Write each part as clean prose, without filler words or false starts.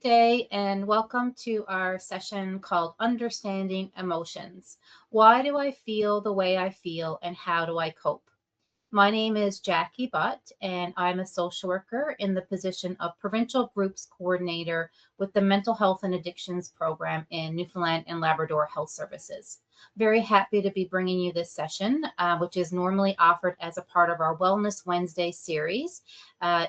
day, and welcome to our session called Understanding Emotions. Why do I feel the way I feel, and how do I cope? My name is Jackie Butt, and I'm a social worker in the position of Provincial Groups Coordinator with the Mental Health and Addictions Program in Newfoundland and Labrador Health Services. Very happy to be bringing you this session, which is normally offered as a part of our Wellness Wednesday series.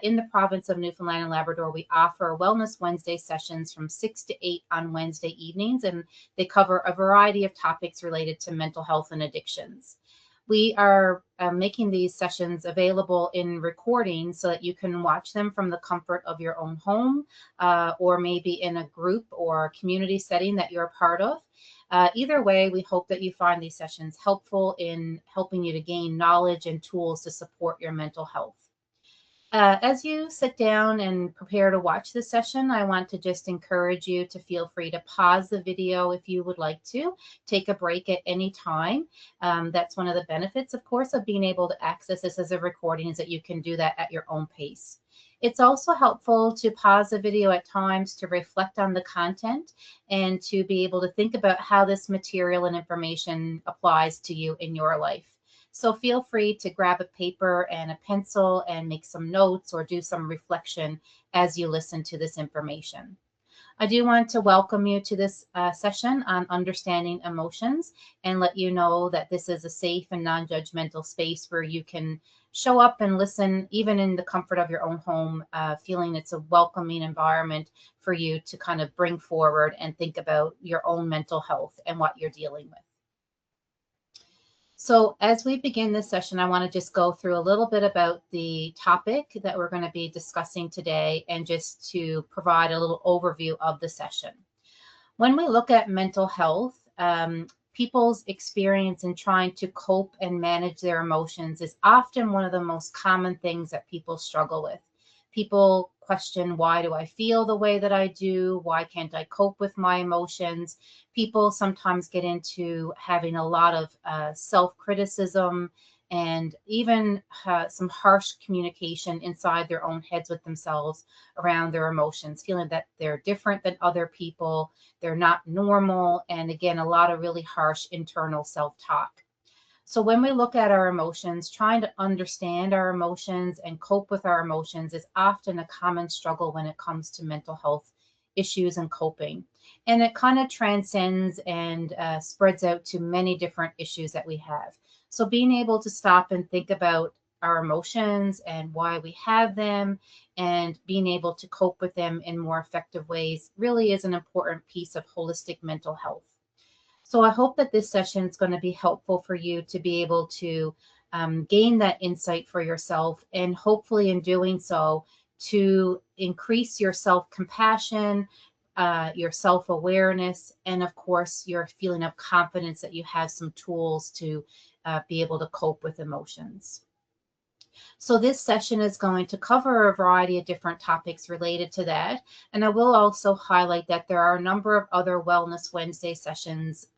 In the province of Newfoundland and Labrador, we offer Wellness Wednesday sessions from 6 to 8 on Wednesday evenings, and they cover a variety of topics related to mental health and addictions. We are making these sessions available in recording so that you can watch them from the comfort of your own home or maybe in a group or community setting that you're a part of. Either way, we hope that you find these sessions helpful in helping you to gain knowledge and tools to support your mental health. As you sit down and prepare to watch this session, I want to just encourage you to feel free to pause the video if you would like to. Take a break at any time. That's one of the benefits, of course, of being able to access this as a recording, is that you can do that at your own pace. It's also helpful to pause the video at times to reflect on the content and to be able to think about how this material and information applies to you in your life. So feel free to grab a paper and a pencil and make some notes or do some reflection as you listen to this information. I do want to welcome you to this session on understanding emotions and let you know that this is a safe and non-judgmental space where you can show up and listen even in the comfort of your own home, feeling it's a welcoming environment for you to kind of bring forward and think about your own mental health and what you're dealing with. So as we begin this session, I want to just go through a little bit about the topic that we're going to be discussing today and just to provide a little overview of the session. When we look at mental health, people's experience in trying to cope and manage their emotions is often one of the most common things that people struggle with. People question, why do I feel the way that I do? Why can't I cope with my emotions? People sometimes get into having a lot of self-criticism and even some harsh communication inside their own heads with themselves around their emotions, feeling that they're different than other people, they're not normal, and again, a lot of really harsh internal self-talk. So when we look at our emotions, trying to understand our emotions and cope with our emotions is often a common struggle when it comes to mental health issues and coping. And it kind of transcends and spreads out to many different issues that we have. So being able to stop and think about our emotions and why we have them and being able to cope with them in more effective ways really is an important piece of holistic mental health. So I hope that this session is going to be helpful for you to be able to gain that insight for yourself, and hopefully in doing so to increase your self-compassion, your self-awareness, and of course your feeling of confidence that you have some tools to be able to cope with emotions. So this session is going to cover a variety of different topics related to that. And I will also highlight that there are a number of other Wellness Wednesday sessions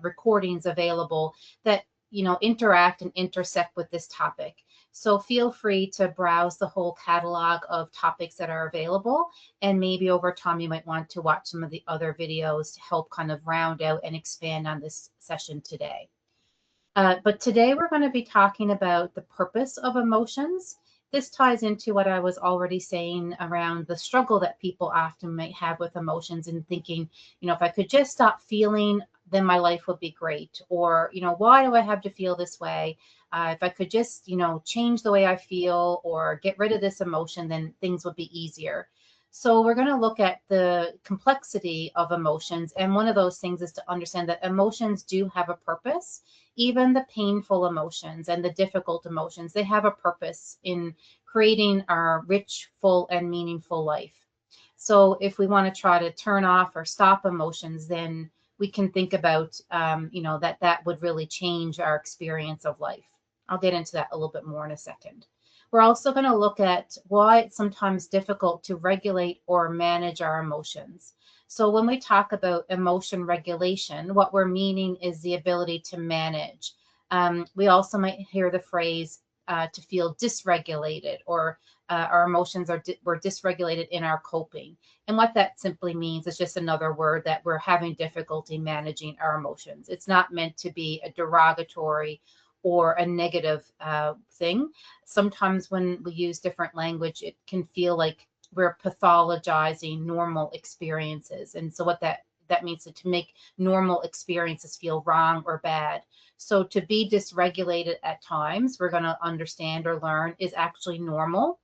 recordings available that interact and intersect with this topic. So feel free to browse the whole catalog of topics that are available. And maybe over time you might want to watch some of the other videos to help kind of round out and expand on this session today. But today we're going to be talking about the purpose of emotions. This ties into what I was already saying around the struggle that people often might have with emotions and thinking, if I could just stop feeling, then my life would be great. Or, why do I have to feel this way? If I could just, change the way I feel or get rid of this emotion, then things would be easier. So we're going to look at the complexity of emotions. And one of those things is to understand that emotions do have a purpose. Even the painful emotions and the difficult emotions, they have a purpose in creating our rich, full, and meaningful life. So if we want to try to turn off or stop emotions, then we can think about, that would really change our experience of life. I'll get into that a little bit more in a second. We're also going to look at why it's sometimes difficult to regulate or manage our emotions. So when we talk about emotion regulation, what we're meaning is the ability to manage. We also might hear the phrase to feel dysregulated or our emotions were dysregulated in our coping. And what that simply means is just another word that we're having difficulty managing our emotions. It's not meant to be a derogatory or a negative thing. Sometimes when we use different language, it can feel like we're pathologizing normal experiences. And so what that means is to make normal experiences feel wrong or bad. So to be dysregulated at times, we're going to understand or learn is actually normal.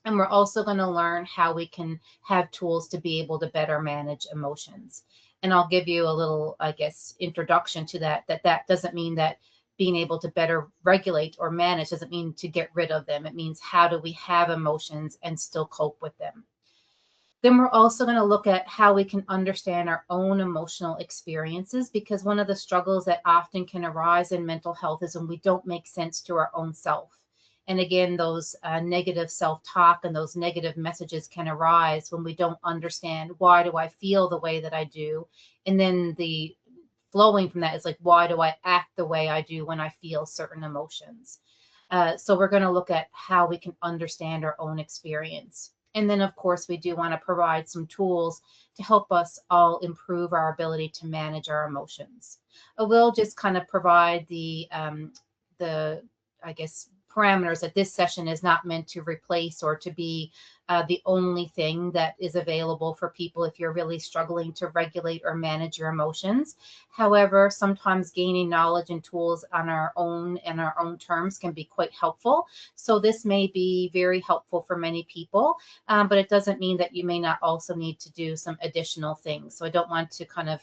And we're also going to learn how we can have tools to be able to better manage emotions. And I'll give you a little, I guess, introduction to that doesn't mean that being able to better regulate or manage doesn't mean to get rid of them. It means how do we have emotions and still cope with them. Then we're also going to look at how we can understand our own emotional experiences, because one of the struggles that often can arise in mental health is when we don't make sense to our own self. And again, those negative self-talk and those negative messages can arise when we don't understand, why do I feel the way that I do? And then the flowing from that is like, why do I act the way I do when I feel certain emotions? So we're going to look at how we can understand our own experience. And then, of course, we do want to provide some tools to help us all improve our ability to manage our emotions. I will just kind of provide I guess, parameters that this session is not meant to replace or to be the only thing that is available for people if you're really struggling to regulate or manage your emotions. However, sometimes gaining knowledge and tools on our own and our own terms can be quite helpful. So this may be very helpful for many people, but it doesn't mean that you may not also need to do some additional things. So I don't want to kind of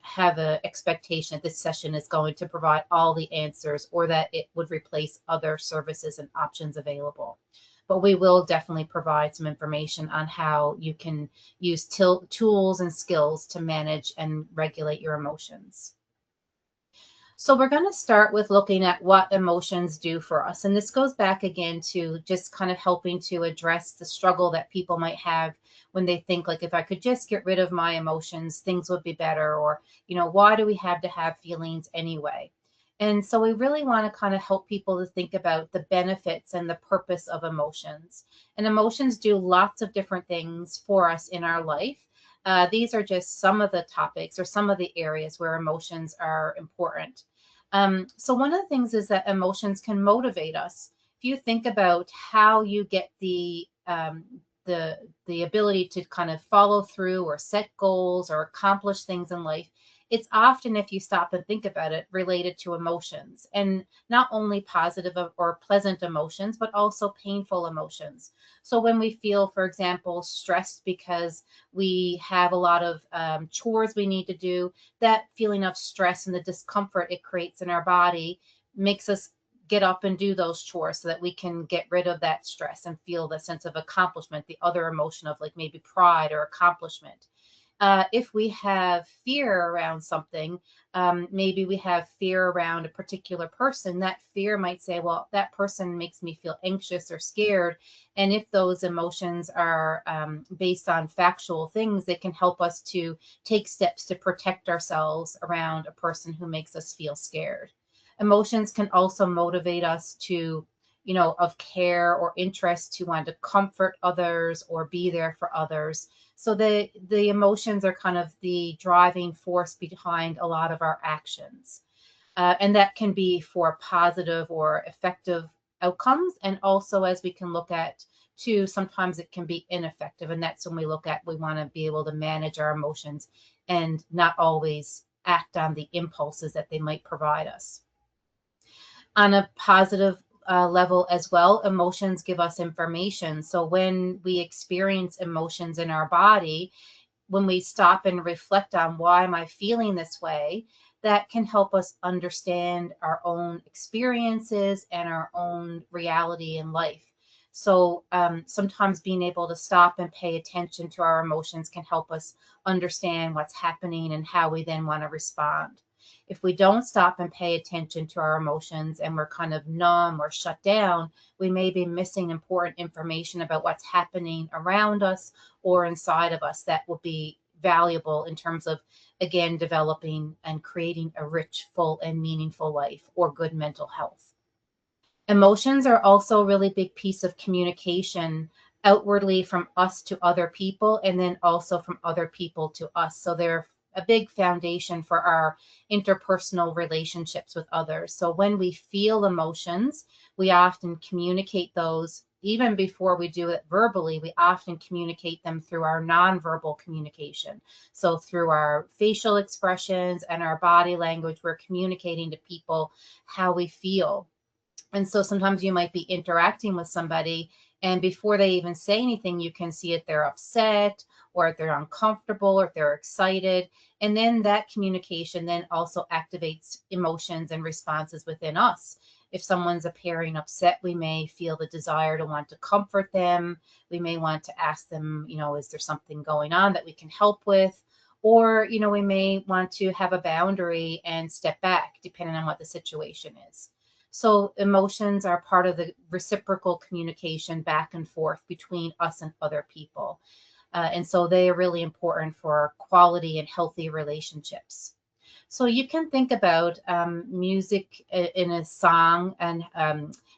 have an expectation that this session is going to provide all the answers or that it would replace other services and options available. But we will definitely provide some information on how you can use tools and skills to manage and regulate your emotions. So we're going to start with looking at what emotions do for us. And this goes back again to just kind of helping to address the struggle that people might have when they think, like, if I could just get rid of my emotions, things would be better. Or, why do we have to have feelings anyway? And so we really want to kind of help people to think about the benefits and the purpose of emotions. And emotions do lots of different things for us in our life. These are just some of the topics or some of the areas where emotions are important. So one of the things is that emotions can motivate us. If you think about how you get the ability to kind of follow through or set goals or accomplish things in life, it's often, if you stop and think about it, related to emotions, and not only positive or pleasant emotions, but also painful emotions. So when we feel, for example, stressed because we have a lot of chores we need to do, that feeling of stress and the discomfort it creates in our body makes us get up and do those chores so that we can get rid of that stress and feel the sense of accomplishment, the other emotion of like maybe pride or accomplishment. If we have fear around something, maybe we have fear around a particular person, that fear might say, well, that person makes me feel anxious or scared. And if those emotions are based on factual things, they can help us to take steps to protect ourselves around a person who makes us feel scared. Emotions can also motivate us to, of care or interest, to want to comfort others or be there for others. So the emotions are kind of the driving force behind a lot of our actions. And that can be for positive or effective outcomes. And also, as we can look at too, sometimes it can be ineffective. And that's when we want to be able to manage our emotions and not always act on the impulses that they might provide us. On a positive level as well, emotions give us information. So when we experience emotions in our body, when we stop and reflect on, why am I feeling this way, that can help us understand our own experiences and our own reality in life. So sometimes being able to stop and pay attention to our emotions can help us understand what's happening and how we then want to respond. If we don't stop and pay attention to our emotions and we're kind of numb or shut down, we may be missing important information about what's happening around us or inside of us that will be valuable in terms of, again, developing and creating a rich, full, and meaningful life or good mental health. Emotions are also a really big piece of communication outwardly from us to other people, and then also from other people to us. So they're a big foundation for our interpersonal relationships with others. So when we feel emotions, we often communicate those. Even before we do it verbally, we often communicate them through our nonverbal communication. So through our facial expressions and our body language, we're communicating to people how we feel. And so sometimes you might be interacting with somebody, and before they even say anything, you can see if they're upset or if they're uncomfortable or if they're excited. And then that communication then also activates emotions and responses within us. If someone's appearing upset, we may feel the desire to want to comfort them. We may want to ask them, is there something going on that we can help with? Or, we may want to have a boundary and step back, depending on what the situation is. So emotions are part of the reciprocal communication back and forth between us and other people. And so they are really important for quality and healthy relationships. So you can think about music in a song and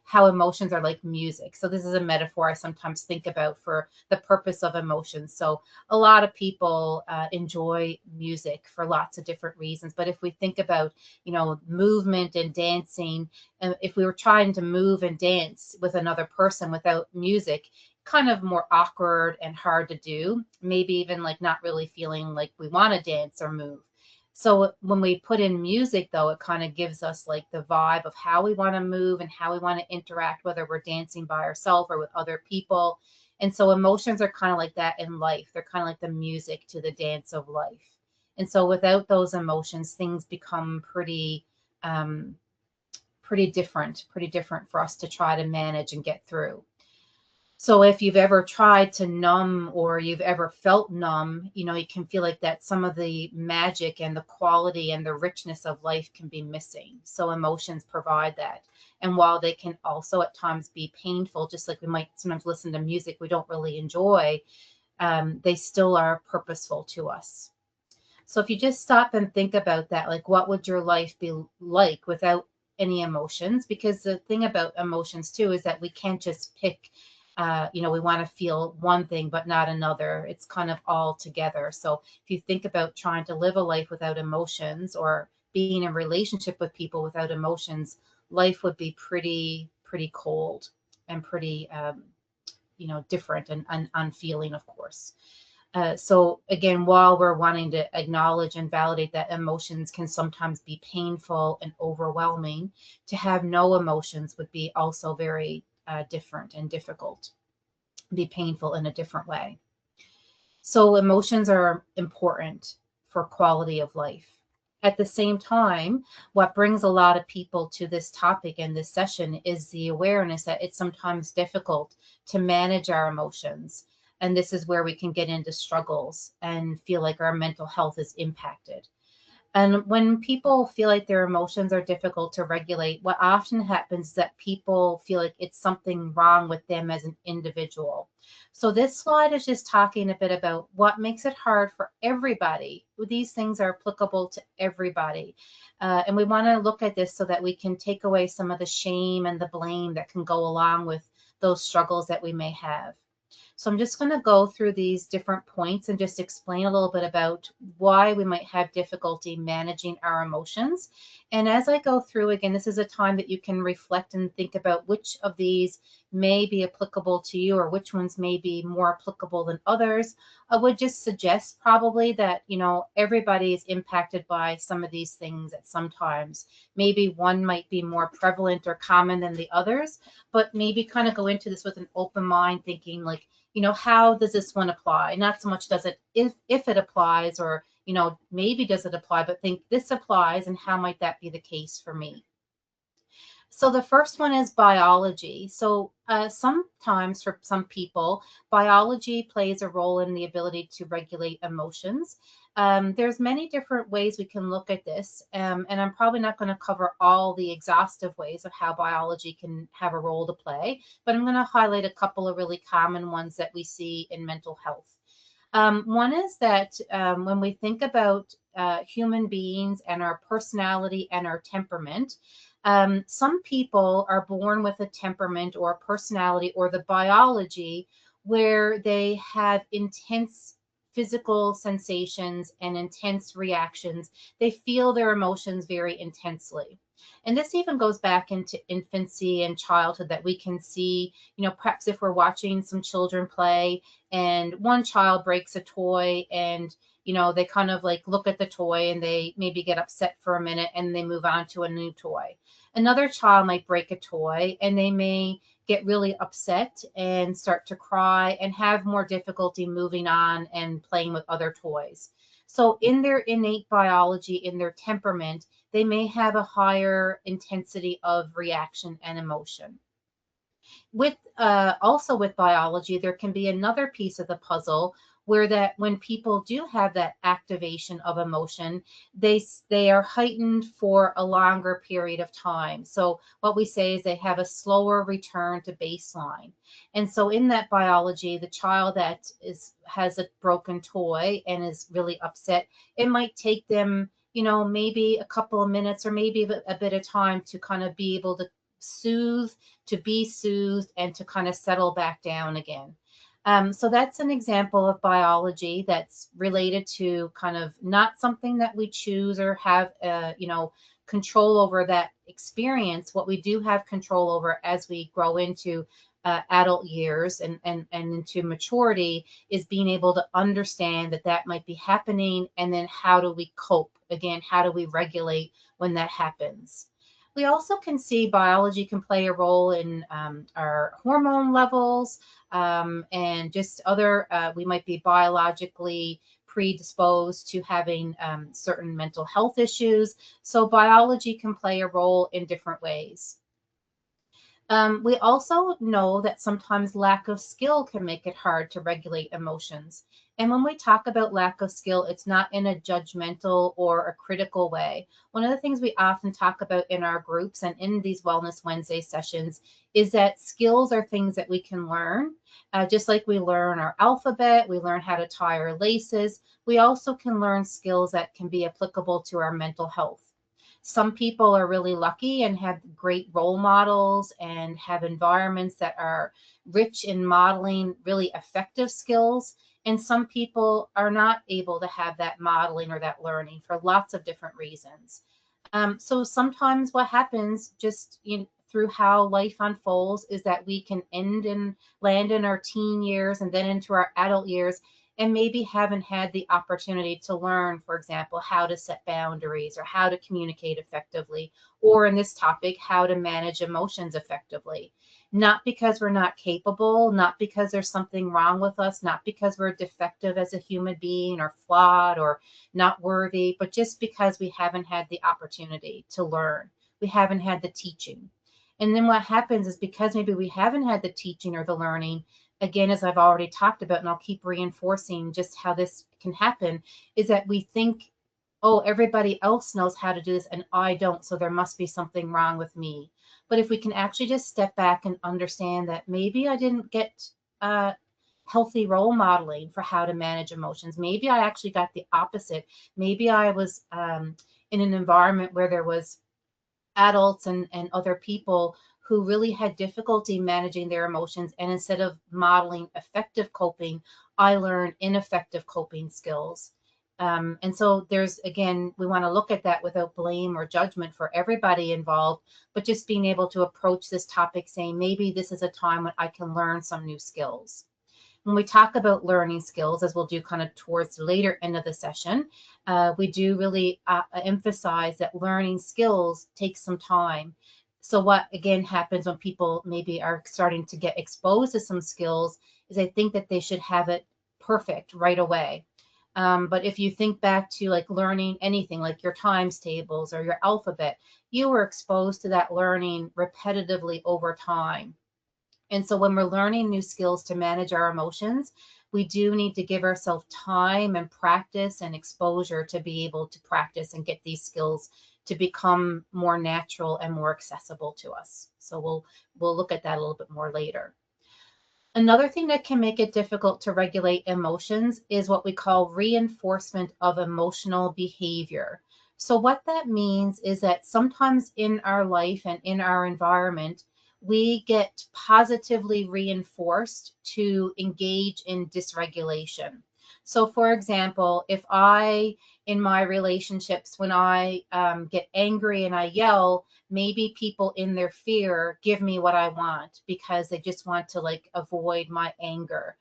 how emotions are like music. So this is a metaphor I sometimes think about for the purpose of emotions. So a lot of people enjoy music for lots of different reasons. But if we think about, movement and dancing, and if we were trying to move and dance with another person without music, kind of more awkward and hard to do, maybe even like not really feeling like we want to dance or move. So when we put in music, though, it kind of gives us like the vibe of how we want to move and how we want to interact, whether we're dancing by ourselves or with other people. And so emotions are kind of like that in life. They're kind of like the music to the dance of life. And so without those emotions, things become um, pretty different for us to try to manage and get through. So if you've ever tried to numb or you've ever felt numb, you can feel like that some of the magic and the quality and the richness of life can be missing. So emotions provide that. And while they can also at times be painful, just like we might sometimes listen to music we don't really enjoy, they still are purposeful to us. So if you just stop and think about that, like what would your life be like without any emotions? Because the thing about emotions too is that we can't just pick, we want to feel one thing but not another. It's kind of all together. So if you think about trying to live a life without emotions or being in relationship with people without emotions, life would be pretty cold and pretty, different and unfeeling, of course. So again, while we're wanting to acknowledge and validate that emotions can sometimes be painful and overwhelming, to have no emotions would be also very different and difficult, be painful in a different way. So emotions are important for quality of life. At the same time, what brings a lot of people to this topic and this session is the awareness that it's sometimes difficult to manage our emotions. And this is where we can get into struggles and feel like our mental health is impacted. And when people feel like their emotions are difficult to regulate, what often happens is that people feel like it's something wrong with them as an individual. So this slide is just talking a bit about what makes it hard for everybody. These things are applicable to everybody. And we want to look at this so that we can take away some of the shame and the blame that can go along with those struggles that we may have. So I'm just going to go through these different points and just explain a little bit about why we might have difficulty managing our emotions. And as I go through, again, this is a time that you can reflect and think about which of these may be applicable to you or which ones may be more applicable than others. I would just suggest probably that, everybody is impacted by some of these things at some times. Maybe one might be more prevalent or common than the others, but maybe kind of go into this with an open mind, thinking like, how does this one apply? Not so much does it, if it applies, or, maybe does it apply, but think this applies and how might that be the case for me? So the first one is biology. So sometimes for some people, biology plays a role in the ability to regulate emotions. There's many different ways we can look at this, and I'm probably not going to cover all the exhaustive ways of how biology can have a role to play, but I'm going to highlight a couple of really common ones that we see in mental health. One is that when we think about human beings and our personality and our temperament, Some people are born with a temperament or a personality or the biology where they have intense physical sensations and intense reactions. They feel their emotions very intensely. And this even goes back into infancy and childhood, that we can see, perhaps if we're watching some children play and one child breaks a toy, and they kind of like look at the toy and they maybe get upset for a minute and they move on to a new toy. Another child might break a toy and they may get really upset and start to cry and have more difficulty moving on and playing with other toys. So in their innate biology, in their temperament, they may have a higher intensity of reaction and emotion. With also with biology, there can be another piece of the puzzle where that when people do have that activation of emotion, they are heightened for a longer period of time. So what we say is they have a slower return to baseline. And so in that biology, the child that has a broken toy and is really upset, it might take them, maybe a couple of minutes or maybe a bit of time to kind of be able to soothe, to be soothed, and to kind of settle back down again. So that's an example of biology that's related to kind of not something that we choose or have, control over that experience. What we do have control over as we grow into adult years and into maturity is being able to understand that that might be happening, and then how do we cope? Again, how do we regulate when that happens? We also can see biology can play a role in our hormone levels, and just other, we might be biologically predisposed to having certain mental health issues. So biology can play a role in different ways. We also know that sometimes lack of skill can make it hard to regulate emotions. And when we talk about lack of skill, it's not in a judgmental or a critical way. One of the things we often talk about in our groups and in these Wellness Wednesday sessions is that skills are things that we can learn. Just like we learn our alphabet, we learn how to tie our laces, we also can learn skills that can be applicable to our mental health. Some people are really lucky and have great role models and have environments that are rich in modeling really effective skills. And some people are not able to have that modeling or that learning for lots of different reasons. So sometimes what happens just through how life unfolds is that we can end and land in our teen years and then into our adult years, and maybe haven't had the opportunity to learn, for example, how to set boundaries or how to communicate effectively, or in this topic, how to manage emotions effectively. Not because we're not capable, not because there's something wrong with us, not because we're defective as a human being or flawed or not worthy, but just because we haven't had the opportunity to learn. We haven't had the teaching. And then what happens is, because maybe we haven't had the teaching or the learning, again, as I've already talked about, and I'll keep reinforcing just how this can happen, is that we think, oh, everybody else knows how to do this and I don't, so there must be something wrong with me. But if we can actually just step back and understand that maybe I didn't get healthy role modeling for how to manage emotions. Maybe I actually got the opposite. Maybe I was in an environment where there was adults and other people who really had difficulty managing their emotions. And instead of modeling effective coping, I learned ineffective coping skills. And so there's, again, we want to look at that without blame or judgment for everybody involved, but just being able to approach this topic saying, maybe this is a time when I can learn some new skills. When we talk about learning skills, as we'll do kind of towards the later end of the session, we do really emphasize that learning skills takes some time. So what again happens when people maybe are starting to get exposed to some skills is they think that they should have it perfect right away. But if you think back to like learning anything like your times tables or your alphabet, you were exposed to that learning repetitively over time. And so when we're learning new skills to manage our emotions, we do need to give ourselves time and practice and exposure to be able to practice and get these skills to become more natural and more accessible to us. So we'll look at that a little bit more later. Another thing that can make it difficult to regulate emotions is what we call reinforcement of emotional behavior. So what that means is that sometimes in our life and in our environment, we get positively reinforced to engage in dysregulation. So for example, if I, in my relationships, when I get angry and I yell, maybe people in their fear give me what I want because they just want to like avoid my anger.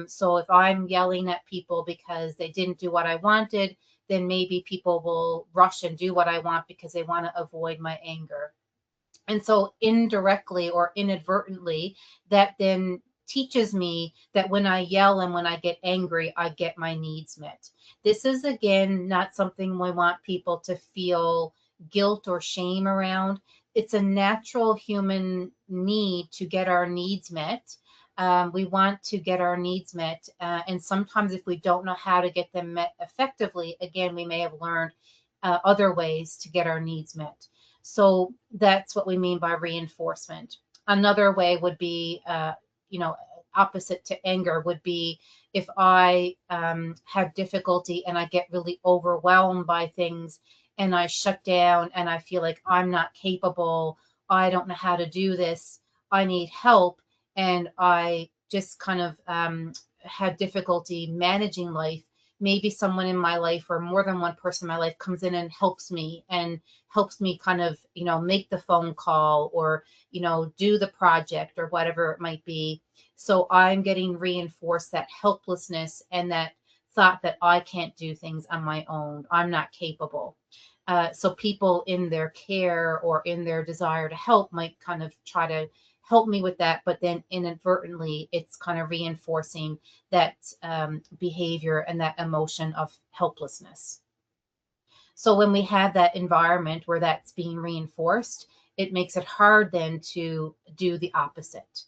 So if I'm yelling at people because they didn't do what I wanted, then maybe people will rush and do what I want because they want to avoid my anger. And so indirectly or inadvertently, that then teaches me that when I yell and when I get angry, I get my needs met. This is, again, not something we want people to feel guilt or shame around. It's a natural human need to get our needs met. We want to get our needs met. And sometimes if we don't know how to get them met effectively, again, we may have learned other ways to get our needs met. So that's what we mean by reinforcement. Another way would be, opposite to anger would be if I have difficulty and I get really overwhelmed by things and I shut down and I feel like I'm not capable, I don't know how to do this, I need help, and I just kind of had difficulty managing life. Maybe someone in my life or more than one person in my life comes in and helps me kind of, make the phone call or, do the project or whatever it might be. So I'm getting reinforced that helplessness and that thought that I can't do things on my own. I'm not capable. So people in their care or in their desire to help might kind of try to help me with that, but then inadvertently it's kind of reinforcing that behavior and that emotion of helplessness. So when we have that environment where that's being reinforced, it makes it hard then to do the opposite.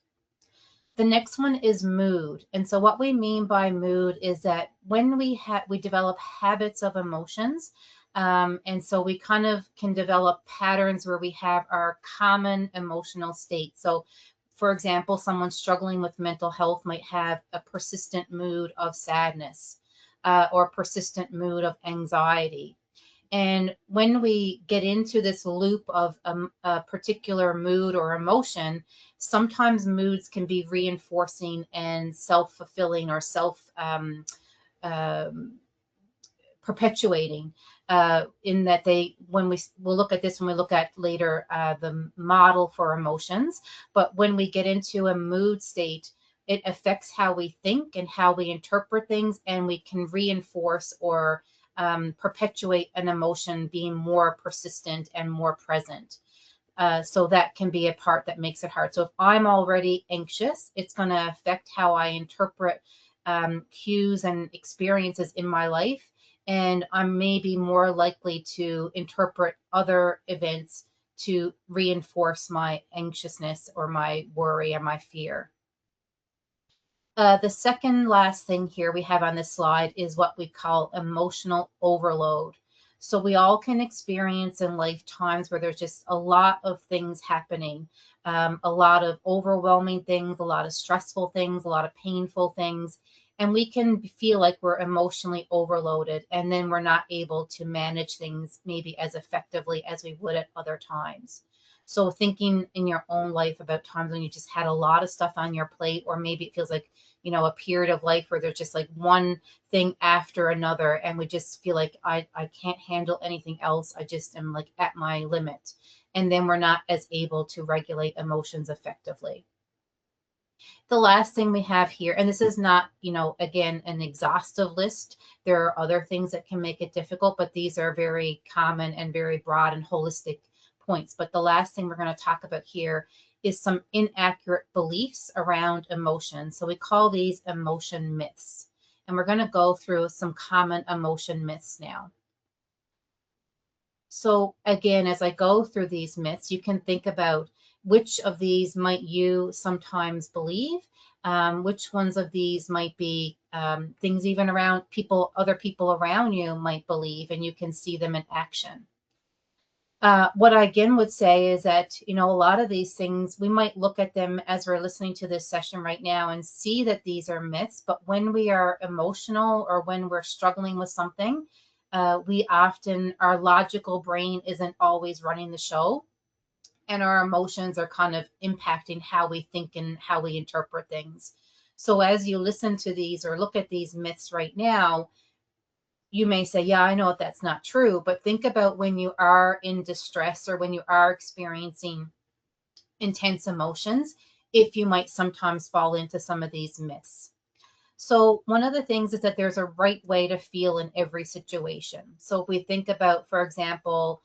The next one is mood. And so what we mean by mood is that when we develop habits of emotions, and so we kind of can develop patterns where we have our common emotional state. So for example, someone struggling with mental health might have a persistent mood of sadness or persistent mood of anxiety. And when we get into this loop of a particular mood or emotion, sometimes moods can be reinforcing and self-fulfilling or um, perpetuating, in that when we'll look at this when we look at later the model for emotions. But when we get into a mood state, it affects how we think and how we interpret things, and we can reinforce or perpetuate an emotion being more persistent and more present. So that can be a part that makes it hard. So if I'm already anxious, it's going to affect how I interpret cues and experiences in my life. And I'm maybe more likely to interpret other events to reinforce my anxiousness or my worry or my fear. The second last thing here we have on this slide is what we call emotional overload. So we all can experience in lifetimes where there's just a lot of things happening, a lot of overwhelming things, a lot of stressful things, a lot of painful things. And we can feel like we're emotionally overloaded, and then we're not able to manage things maybe as effectively as we would at other times. So thinking in your own life about times when you just had a lot of stuff on your plate, or maybe it feels like, a period of life where there's just like one thing after another, and we just feel like I can't handle anything else. I just am like at my limit. And then we're not as able to regulate emotions effectively. The last thing we have here, and this is not, again, an exhaustive list. There are other things that can make it difficult, but these are very common and very broad and holistic points. But the last thing we're going to talk about here is some inaccurate beliefs around emotion. So we call these emotion myths. And we're going to go through some common emotion myths now. So again, as I go through these myths, you can think about which of these might you sometimes believe, which ones of these might be things even around other people around you might believe, and you can see them in action. What I again would say is that, a lot of these things, we might look at them as we're listening to this session right now and see that these are myths, but when we are emotional or when we're struggling with something, our logical brain isn't always running the show, and our emotions are kind of impacting how we think and how we interpret things. So as you listen to these or look at these myths right now, you may say, yeah, I know that's not true, but think about when you are in distress or when you are experiencing intense emotions, if you might sometimes fall into some of these myths. So one of the things is that there's a right way to feel in every situation. So if we think about, for example,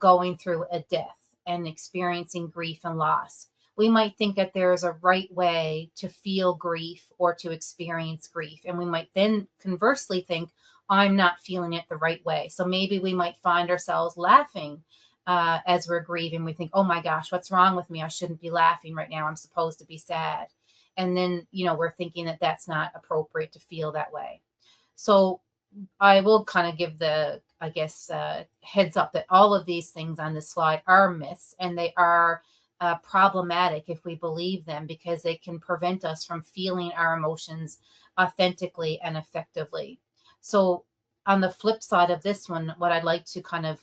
going through a death and experiencing grief and loss, we might think that there's a right way to feel grief or to experience grief. And we might then conversely think, I'm not feeling it the right way. So maybe we might find ourselves laughing as we're grieving. We think, oh my gosh, what's wrong with me? I shouldn't be laughing right now. I'm supposed to be sad. And then, we're thinking that that's not appropriate to feel that way. So I will kind of give the, I guess, heads up that all of these things on this slide are myths, and they are problematic if we believe them, because they can prevent us from feeling our emotions authentically and effectively. So on the flip side of this one, what I'd like to kind of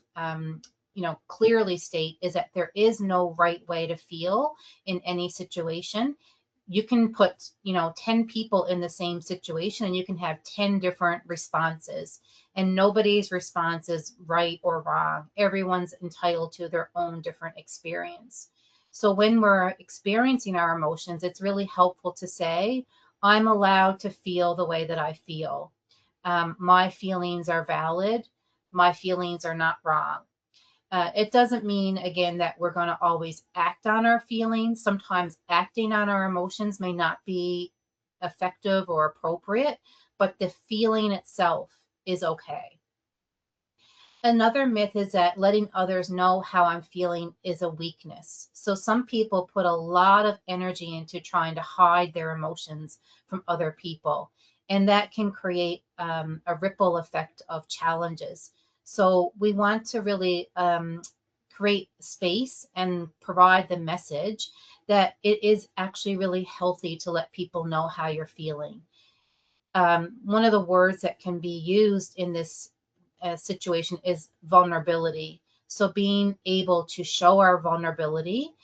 clearly state is that there is no right way to feel in any situation. You can put 10 people in the same situation and you can have 10 different responses, and nobody's response is right or wrong. Everyone's entitled to their own different experience. So when we're experiencing our emotions, it's really helpful to say, I'm allowed to feel the way that I feel. My feelings are valid. My feelings are not wrong. It doesn't mean, again, that we're going to always act on our feelings. Sometimes acting on our emotions may not be effective or appropriate, but the feeling itself is okay. Another myth is that letting others know how I'm feeling is a weakness. So some people put a lot of energy into trying to hide their emotions from other people, and that can create a ripple effect of challenges. So we want to really create space and provide the message that it is actually really healthy to let people know how you're feeling. One of the words that can be used in this situation is vulnerability. So being able to show our vulnerability.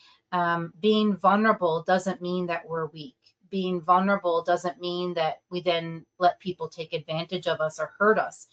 Being vulnerable doesn't mean that we're weak. Being vulnerable doesn't mean that we then let people take advantage of us or hurt us.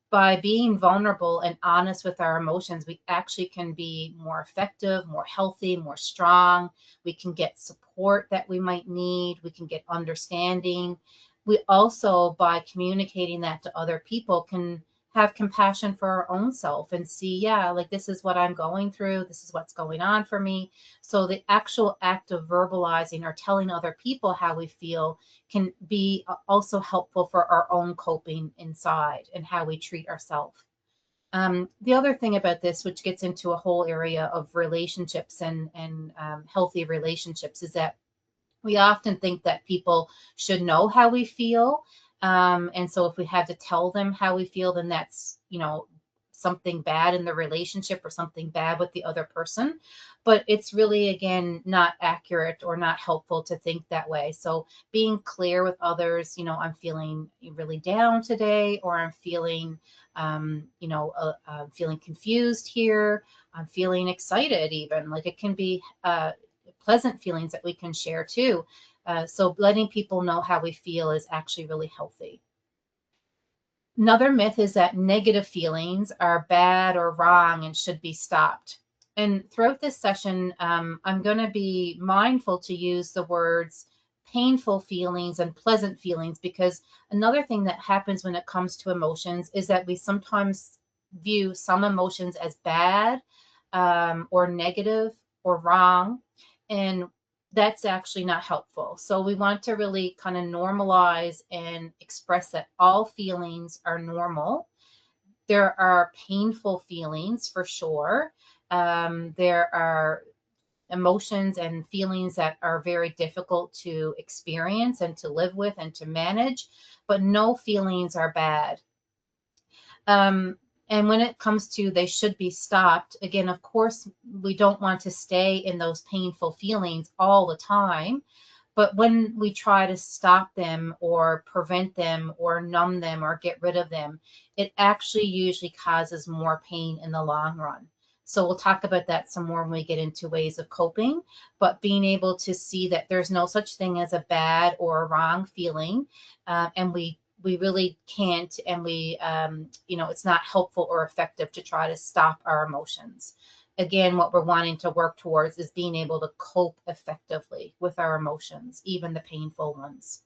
By being vulnerable and honest with our emotions, we actually can be more effective, more healthy, more strong. We can get support that we might need. We can get understanding. We also, by communicating that to other people, can have compassion for our own self and see, yeah, like this is what I'm going through. This is what's going on for me. So the actual act of verbalizing or telling other people how we feel can be also helpful for our own coping inside and how we treat ourselves. The other thing about this, which gets into a whole area of relationships and healthy relationships, is that we often think that people should know how we feel. And so if we have to tell them how we feel, then that's, something bad in the relationship or something bad with the other person. But it's really, again, not accurate or not helpful to think that way. So being clear with others, I'm feeling really down today, or I'm feeling, feeling confused here. I'm feeling excited even. Like it can be pleasant feelings that we can share too. So letting people know how we feel is actually really healthy. Another myth is that negative feelings are bad or wrong and should be stopped. And throughout this session, I'm going to be mindful to use the words painful feelings and pleasant feelings, because another thing that happens when it comes to emotions is that we sometimes view some emotions as bad or negative or wrong. And that's actually not helpful. So we want to really kind of normalize and express that all feelings are normal. There are painful feelings for sure. There are emotions and feelings that are very difficult to experience and to live with and to manage, but no feelings are bad. And when it comes to they should be stopped, again, of course, we don't want to stay in those painful feelings all the time. But when we try to stop them or prevent them or numb them or get rid of them, it actually usually causes more pain in the long run. So we'll talk about that some more when we get into ways of coping, but being able to see that there's no such thing as a bad or a wrong feeling, and we really can't, and it's not helpful or effective to try to stop our emotions. Again, what we're wanting to work towards is being able to cope effectively with our emotions, even the painful ones.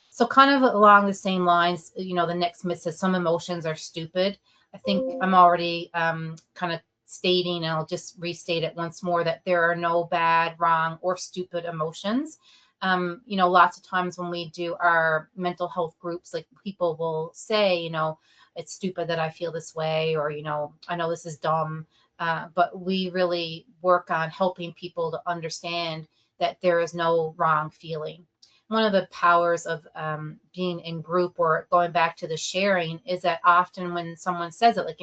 So kind of along the same lines, the next myth says some emotions are stupid. I think I'm already kind of stating, and I'll just restate it once more, that there are no bad, wrong, or stupid emotions. Lots of times when we do our mental health groups, like, people will say, it's stupid that I feel this way, or, I know this is dumb. But we really work on helping people to understand that there is no wrong feeling. One of the powers of being in group, or going back to the sharing, is that often when someone says it, like,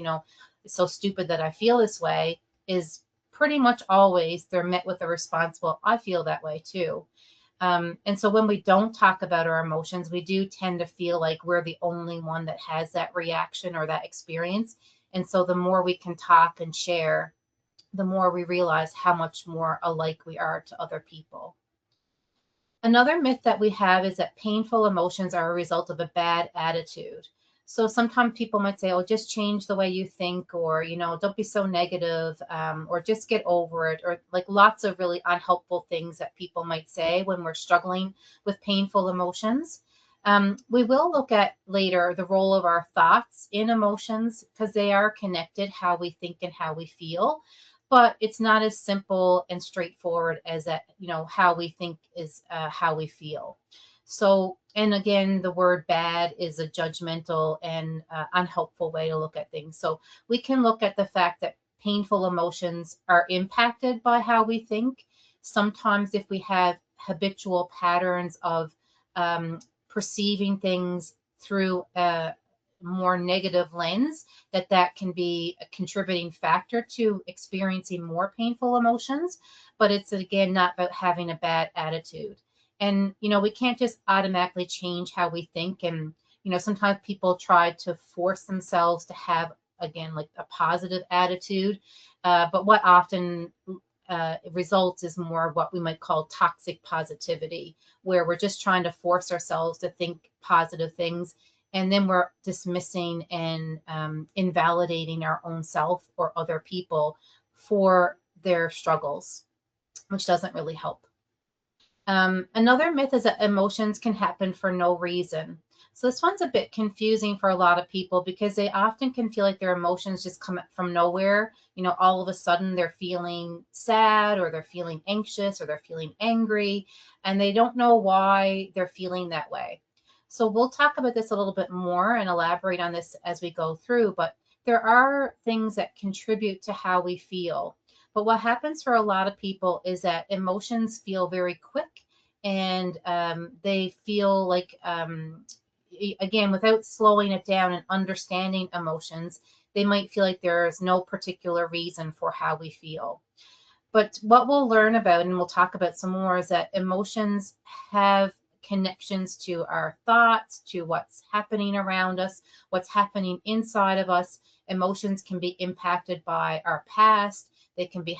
it's so stupid that I feel this way, is pretty much always they're met with a response, well, I feel that way too. And so when we don't talk about our emotions, we do tend to feel like we're the only one that has that reaction or that experience. And so the more we can talk and share, the more we realize how much more alike we are to other people. Another myth that we have is that painful emotions are a result of a bad attitude. So sometimes people might say, oh, just change the way you think, or, don't be so negative, or just get over it, or like lots of really unhelpful things that people might say when we're struggling with painful emotions. We will look at later the role of our thoughts in emotions, because they are connected, how we think and how we feel. But it's not as simple and straightforward as that, how we think is how we feel. So, and again, the word bad is a judgmental and unhelpful way to look at things. So we can look at the fact that painful emotions are impacted by how we think. Sometimes if we have habitual patterns of perceiving things through a more negative lens, that can be a contributing factor to experiencing more painful emotions. But it's, again, not about having a bad attitude. And we can't just automatically change how we think. And sometimes people try to force themselves to have, again, like a positive attitude, but what often results is more what we might call toxic positivity, where we're just trying to force ourselves to think positive things, and then we're dismissing and invalidating our own self or other people for their struggles, which doesn't really help. Another myth is that emotions can happen for no reason. So this one's a bit confusing for a lot of people, because they often can feel like their emotions just come from nowhere. All of a sudden they're feeling sad, or they're feeling anxious, or they're feeling angry, and they don't know why they're feeling that way. So we'll talk about this a little bit more and elaborate on this as we go through, but there are things that contribute to how we feel. But what happens for a lot of people is that emotions feel very quick, and they feel like, again, without slowing it down and understanding emotions, they might feel like there's no particular reason for how we feel. But what we'll learn about, and we'll talk about some more, is that emotions have connections to our thoughts, to what's happening around us, what's happening inside of us. Emotions can be impacted by our past. They can be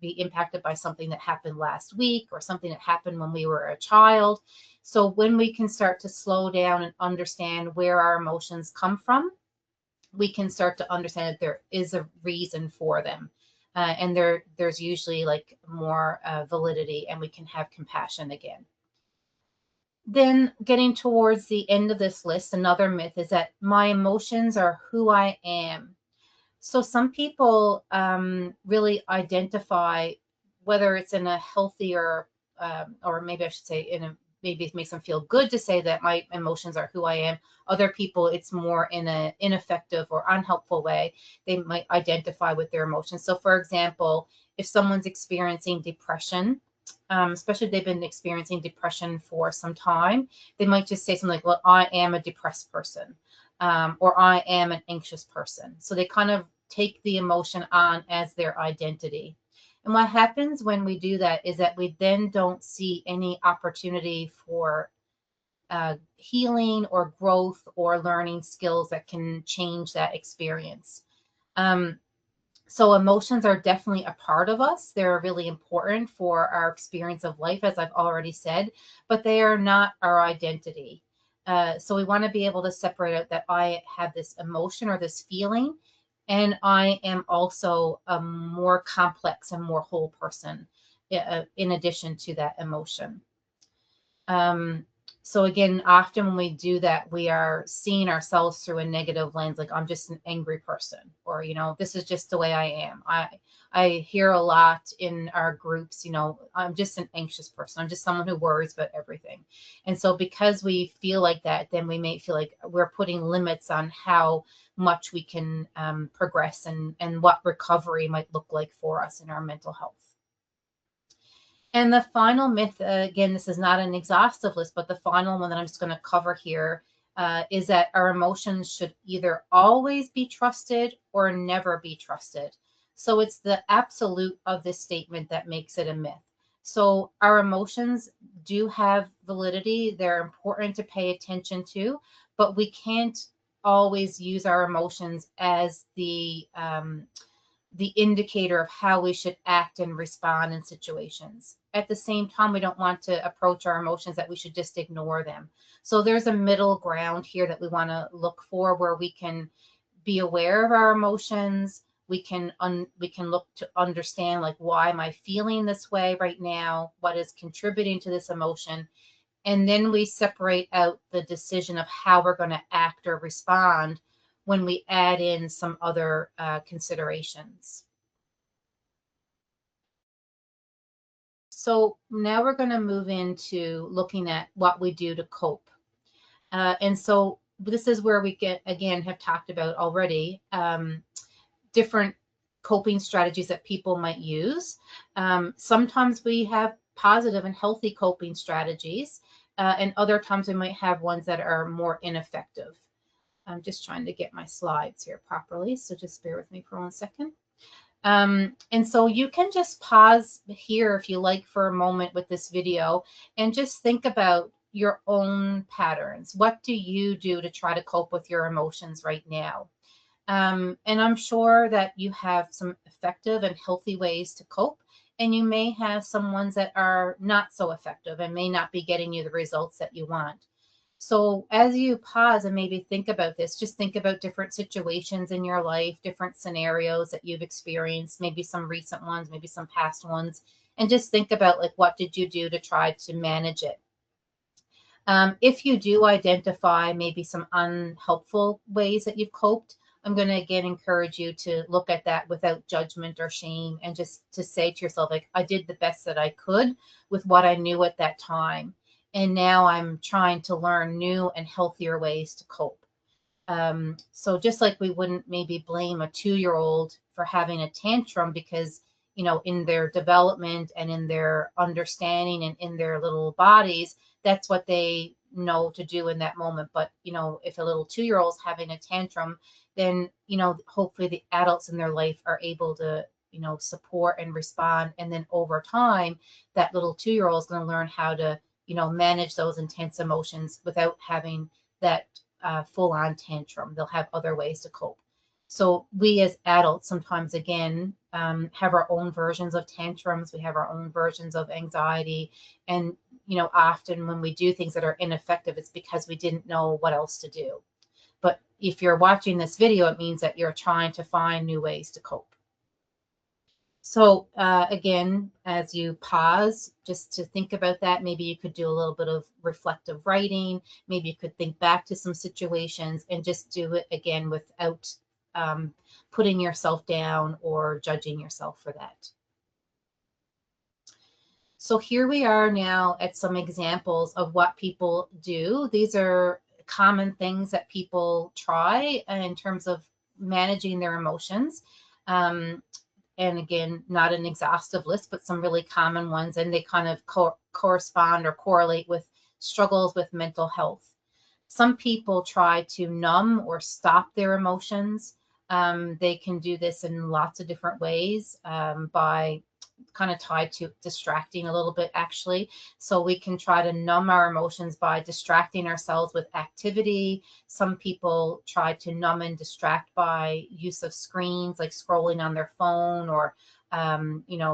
impacted by something that happened last week, or something that happened when we were a child. So when we can start to slow down and understand where our emotions come from, we can start to understand that there is a reason for them. And there's usually like more validity, and we can have compassion again. Then getting towards the end of this list, another myth is that my emotions are who I am. So some people really identify, whether it's in a healthier, or maybe I should say maybe it makes them feel good to say that my emotions are who I am. Other people, it's more in an ineffective or unhelpful way. They might identify with their emotions. So for example, if someone's experiencing depression, especially if they've been experiencing depression for some time, they might just say something like, well, I am a depressed person. Or I am an anxious person. So they kind of take the emotion on as their identity. And what happens when we do that is that we then don't see any opportunity for healing or growth or learning skills that can change that experience. So emotions are definitely a part of us. They're really important for our experience of life, as I've already said, but they are not our identity. So we want to be able to separate out that I have this emotion or this feeling, and I am also a more complex and more whole person in addition to that emotion. So again, often when we do that, we are seeing ourselves through a negative lens, like I'm just an angry person, or this is just the way I am. I hear a lot in our groups, I'm just an anxious person. I'm just someone who worries about everything. And so because we feel like that, then we may feel like we're putting limits on how much we can progress and what recovery might look like for us in our mental health. And the final myth, again, this is not an exhaustive list, but the final one that I'm just going to cover here is that our emotions should either always be trusted or never be trusted. So it's the absolute of this statement that makes it a myth. So our emotions do have validity. They're important to pay attention to, but we can't always use our emotions as the indicator of how we should act and respond in situations. At the same time, we don't want to approach our emotions that we should just ignore them. So there's a middle ground here that we want to look for, where we can be aware of our emotions. We can look to understand, like, why am I feeling this way right now? What is contributing to this emotion? And then we separate out the decision of how we're going to act or respond when we add in some other considerations. So now we're going to move into looking at what we do to cope. And so this is where we have talked about already different coping strategies that people might use. Sometimes we have positive and healthy coping strategies, and other times we might have ones that are more ineffective. I'm just trying to get my slides here properly, so just bear with me for 1 second. And so you can just pause here if you like for a moment with this video and just think about your own patterns. What do you do to try to cope with your emotions right now? And I'm sure that you have some effective and healthy ways to cope, and you may have some ones that are not so effective and may not be getting you the results that you want. So as you pause and maybe think about this, just think about different situations in your life, different scenarios that you've experienced, maybe some recent ones, maybe some past ones, and just think about, like, what did you do to try to manage it? If you do identify maybe some unhelpful ways that you've coped, I'm going to again encourage you to look at that without judgment or shame, and just to say to yourself, like, I did the best that I could with what I knew at that time. And now I'm trying to learn new and healthier ways to cope. So just like we wouldn't maybe blame a 2-year-old for having a tantrum because, in their development and in their understanding and in their little bodies, that's what they know to do in that moment. But, if a little 2-year-old's having a tantrum, then, hopefully the adults in their life are able to, support and respond. And then over time, that little 2-year-old is going to learn how to, manage those intense emotions without having that full-on tantrum. They'll have other ways to cope. So we as adults sometimes, again, have our own versions of tantrums. We have our own versions of anxiety. And, often when we do things that are ineffective, it's because we didn't know what else to do. But if you're watching this video, it means that you're trying to find new ways to cope. So again, as you pause, just to think about that, maybe you could do a little bit of reflective writing. Maybe you could think back to some situations and just do it again without putting yourself down or judging yourself for that. So here we are now at some examples of what people do. These are common things that people try in terms of managing their emotions. And again, not an exhaustive list, but some really common ones, and they kind of correspond or correlate with struggles with mental health. Some people try to numb or stop their emotions. They can do this in lots of different ways, by kind of tied to distracting a little bit, actually. So we can try to numb our emotions by distracting ourselves with activity. Some people try to numb and distract by use of screens, like scrolling on their phone, or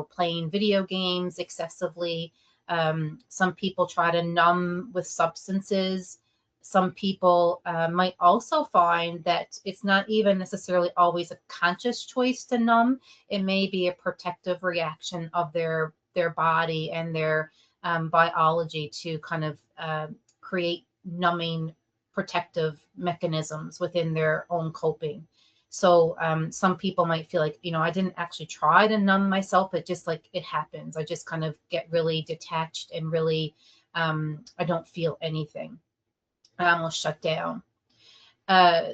playing video games excessively. Some people try to numb with substances. Some people might also find that it's not even necessarily always a conscious choice to numb. It may be a protective reaction of their body and their biology to kind of create numbing protective mechanisms within their own coping. So some people might feel like, I didn't actually try to numb myself, but just like it happens. I just kind of get really detached and really, I don't feel anything. I almost shut down.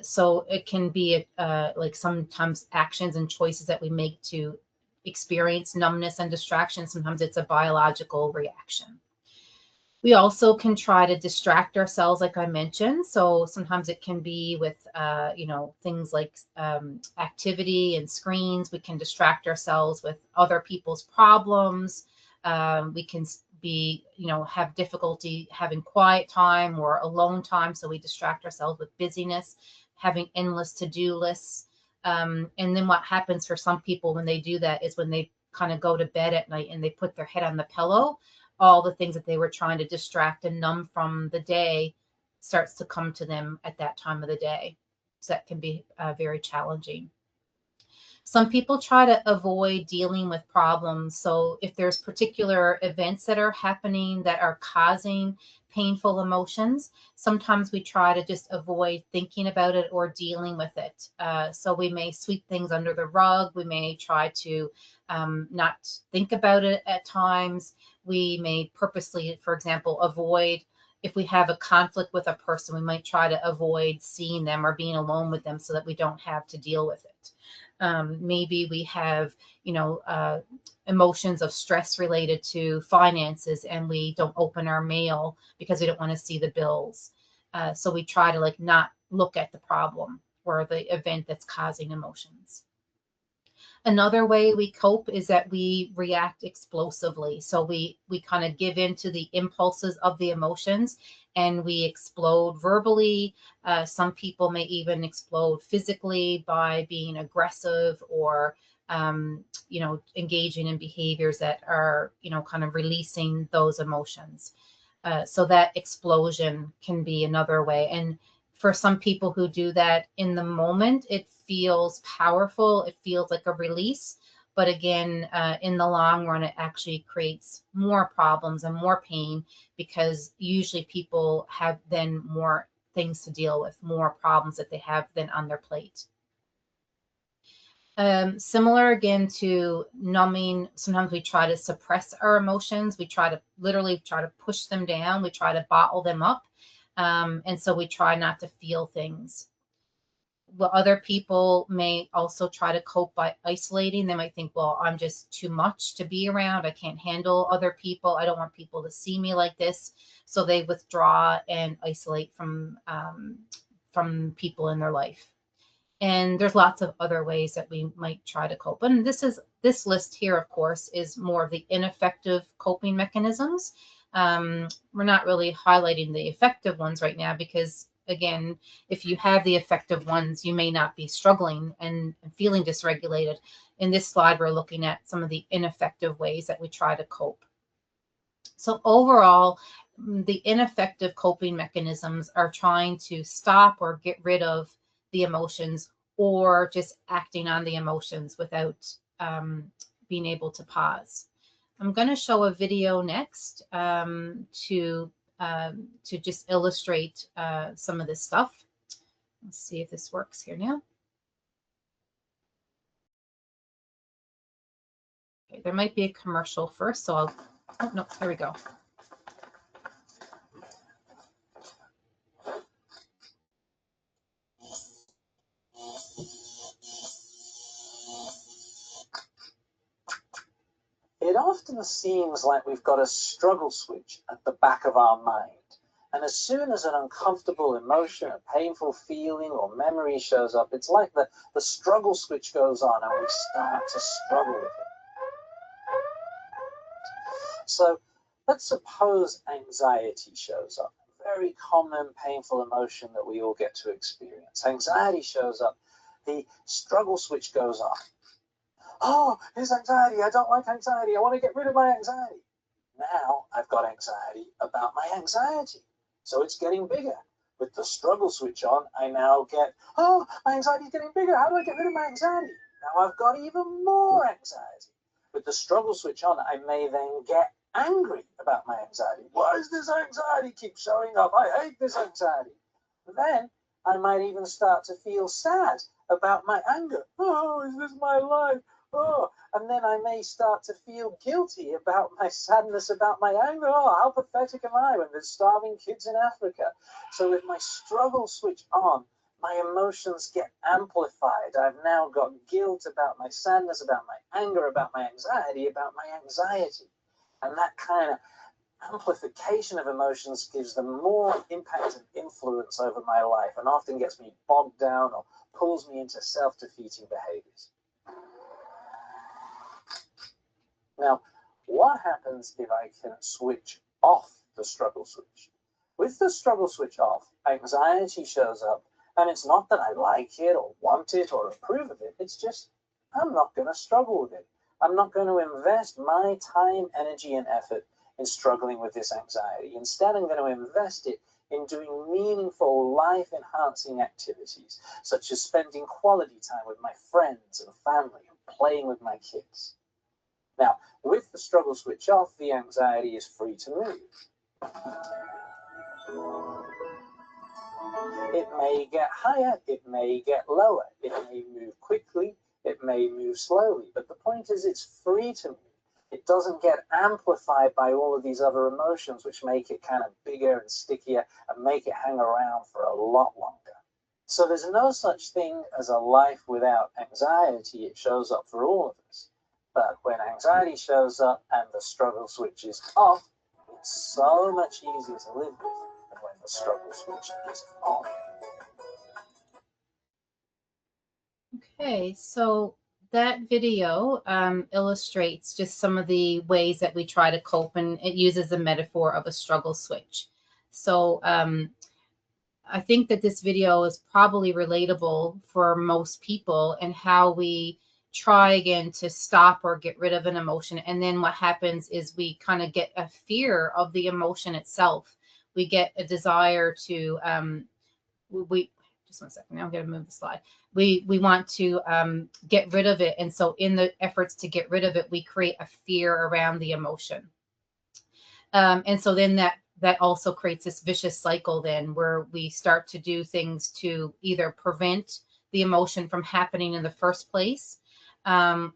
So it can be like sometimes actions and choices that we make to experience numbness and distraction. Sometimes it's a biological reaction. We also can try to distract ourselves, like I mentioned. So sometimes it can be with, things like activity and screens. We can distract ourselves with other people's problems. We can be, have difficulty having quiet time or alone time. So we distract ourselves with busyness, having endless to-do lists. And then what happens for some people when they do that is when they kind of go to bed at night and they put their head on the pillow, all the things that they were trying to distract and numb from the day starts to come to them at that time of the day. So that can be very challenging. Some people try to avoid dealing with problems. So if there's particular events that are happening that are causing painful emotions, sometimes we try to just avoid thinking about it or dealing with it. So we may sweep things under the rug. We may try to not think about it at times. We may purposely, for example, avoid, if we have a conflict with a person, we might try to avoid seeing them or being alone with them so that we don't have to deal with it. Maybe we have, emotions of stress related to finances, and we don't open our mail because we don't want to see the bills. So we try to not look at the problem or the event that's causing emotions. Another way we cope is that we react explosively. So we kind of give in to the impulses of the emotions and we explode verbally. Some people may even explode physically by being aggressive or, engaging in behaviors that are, kind of releasing those emotions. So that explosion can be another way. And for some people who do that in the moment, it feels powerful. It feels like a release. But again, in the long run, it actually creates more problems and more pain because usually people have then more things to deal with, more problems that they have then on their plate. Similar again to numbing, sometimes we try to suppress our emotions. We literally try to push them down. We try to bottle them up. And so we try not to feel things. Well, other people may also try to cope by isolating. They might think, well, I'm just too much to be around. I can't handle other people. I don't want people to see me like this. So they withdraw and isolate from people in their life. And there's lots of other ways that we might try to cope. And this list here, of course, is more of the ineffective coping mechanisms. We're not really highlighting the effective ones right now because, again, if you have the effective ones, you may not be struggling and feeling dysregulated. In this slide, we're looking at some of the ineffective ways that we try to cope. So overall, the ineffective coping mechanisms are trying to stop or get rid of the emotions or just acting on the emotions without being able to pause. I'm going to show a video next to just illustrate some of this stuff. Let's see if this works here now. Okay, there might be a commercial first, so oh no, there we go. It often seems like we've got a struggle switch at the back of our mind. And as soon as an uncomfortable emotion, a painful feeling or memory shows up, it's like the struggle switch goes on and we start to struggle with it. So let's suppose anxiety shows up. Very common, painful emotion that we all get to experience. Anxiety shows up. The struggle switch goes on. Oh, here's anxiety. I don't like anxiety. I want to get rid of my anxiety. Now I've got anxiety about my anxiety. So it's getting bigger. With the struggle switch on, I now get, oh, my anxiety is getting bigger. How do I get rid of my anxiety? Now I've got even more anxiety. With the struggle switch on, I may then get angry about my anxiety. Why does this anxiety keep showing up? I hate this anxiety. Then I might even start to feel sad about my anger. Oh, is this my life? Oh, and then I may start to feel guilty about my sadness about my anger. Oh, how pathetic am I when there's starving kids in Africa? So with my struggle switch on, my emotions get amplified. I've now got guilt about my sadness, about my anger, about my anxiety, And that kind of amplification of emotions gives them more impact and influence over my life and often gets me bogged down or pulls me into self-defeating behaviors. Now, what happens if I can switch off the struggle switch? With the struggle switch off, anxiety shows up, and it's not that I like it or want it or approve of it. It's just, I'm not going to struggle with it. I'm not going to invest my time, energy, and effort in struggling with this anxiety. Instead, I'm going to invest it in doing meaningful, life-enhancing activities, such as spending quality time with my friends and family and playing with my kids. Now, with the struggle switch off, the anxiety is free to move. It may get higher, it may get lower, it may move quickly, it may move slowly, but the point is it's free to move. It doesn't get amplified by all of these other emotions, which make it kind of bigger and stickier and make it hang around for a lot longer. So there's no such thing as a life without anxiety. It shows up for all of us. But when anxiety shows up and the struggle switch is off, it's so much easier to live with than when the struggle switch is on. Okay, so that video illustrates just some of the ways that we try to cope, and it uses the metaphor of a struggle switch. So I think that this video is probably relatable for most people, and how we try again to stop or get rid of an emotion. And then what happens is we kind of get a fear of the emotion itself. We get a desire to, just one second, now I'm going to move the slide. We want to get rid of it. And so in the efforts to get rid of it, we create a fear around the emotion. And so then that also creates this vicious cycle then, where we start to do things to either prevent the emotion from happening in the first place,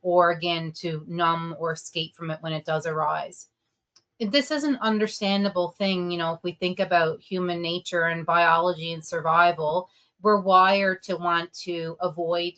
or again, to numb or escape from it when it does arise. This is an understandable thing. You know, if we think about human nature and biology and survival, we're wired to want to avoid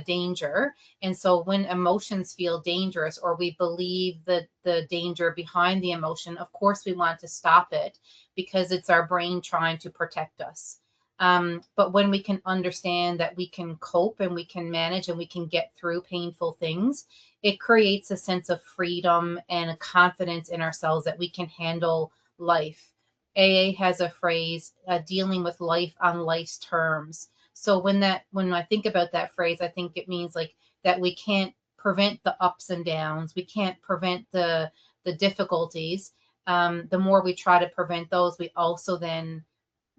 danger. And so when emotions feel dangerous, or we believe that the danger behind the emotion, of course we want to stop it, because it's our brain trying to protect us. But when we can understand that we can cope and we can manage and we can get through painful things, it creates a sense of freedom and a confidence in ourselves that we can handle life. AA has a phrase, dealing with life on life's terms. So when I think about that phrase, I think it means like that we can't prevent the ups and downs. We can't prevent the difficulties. The more we try to prevent those, we also then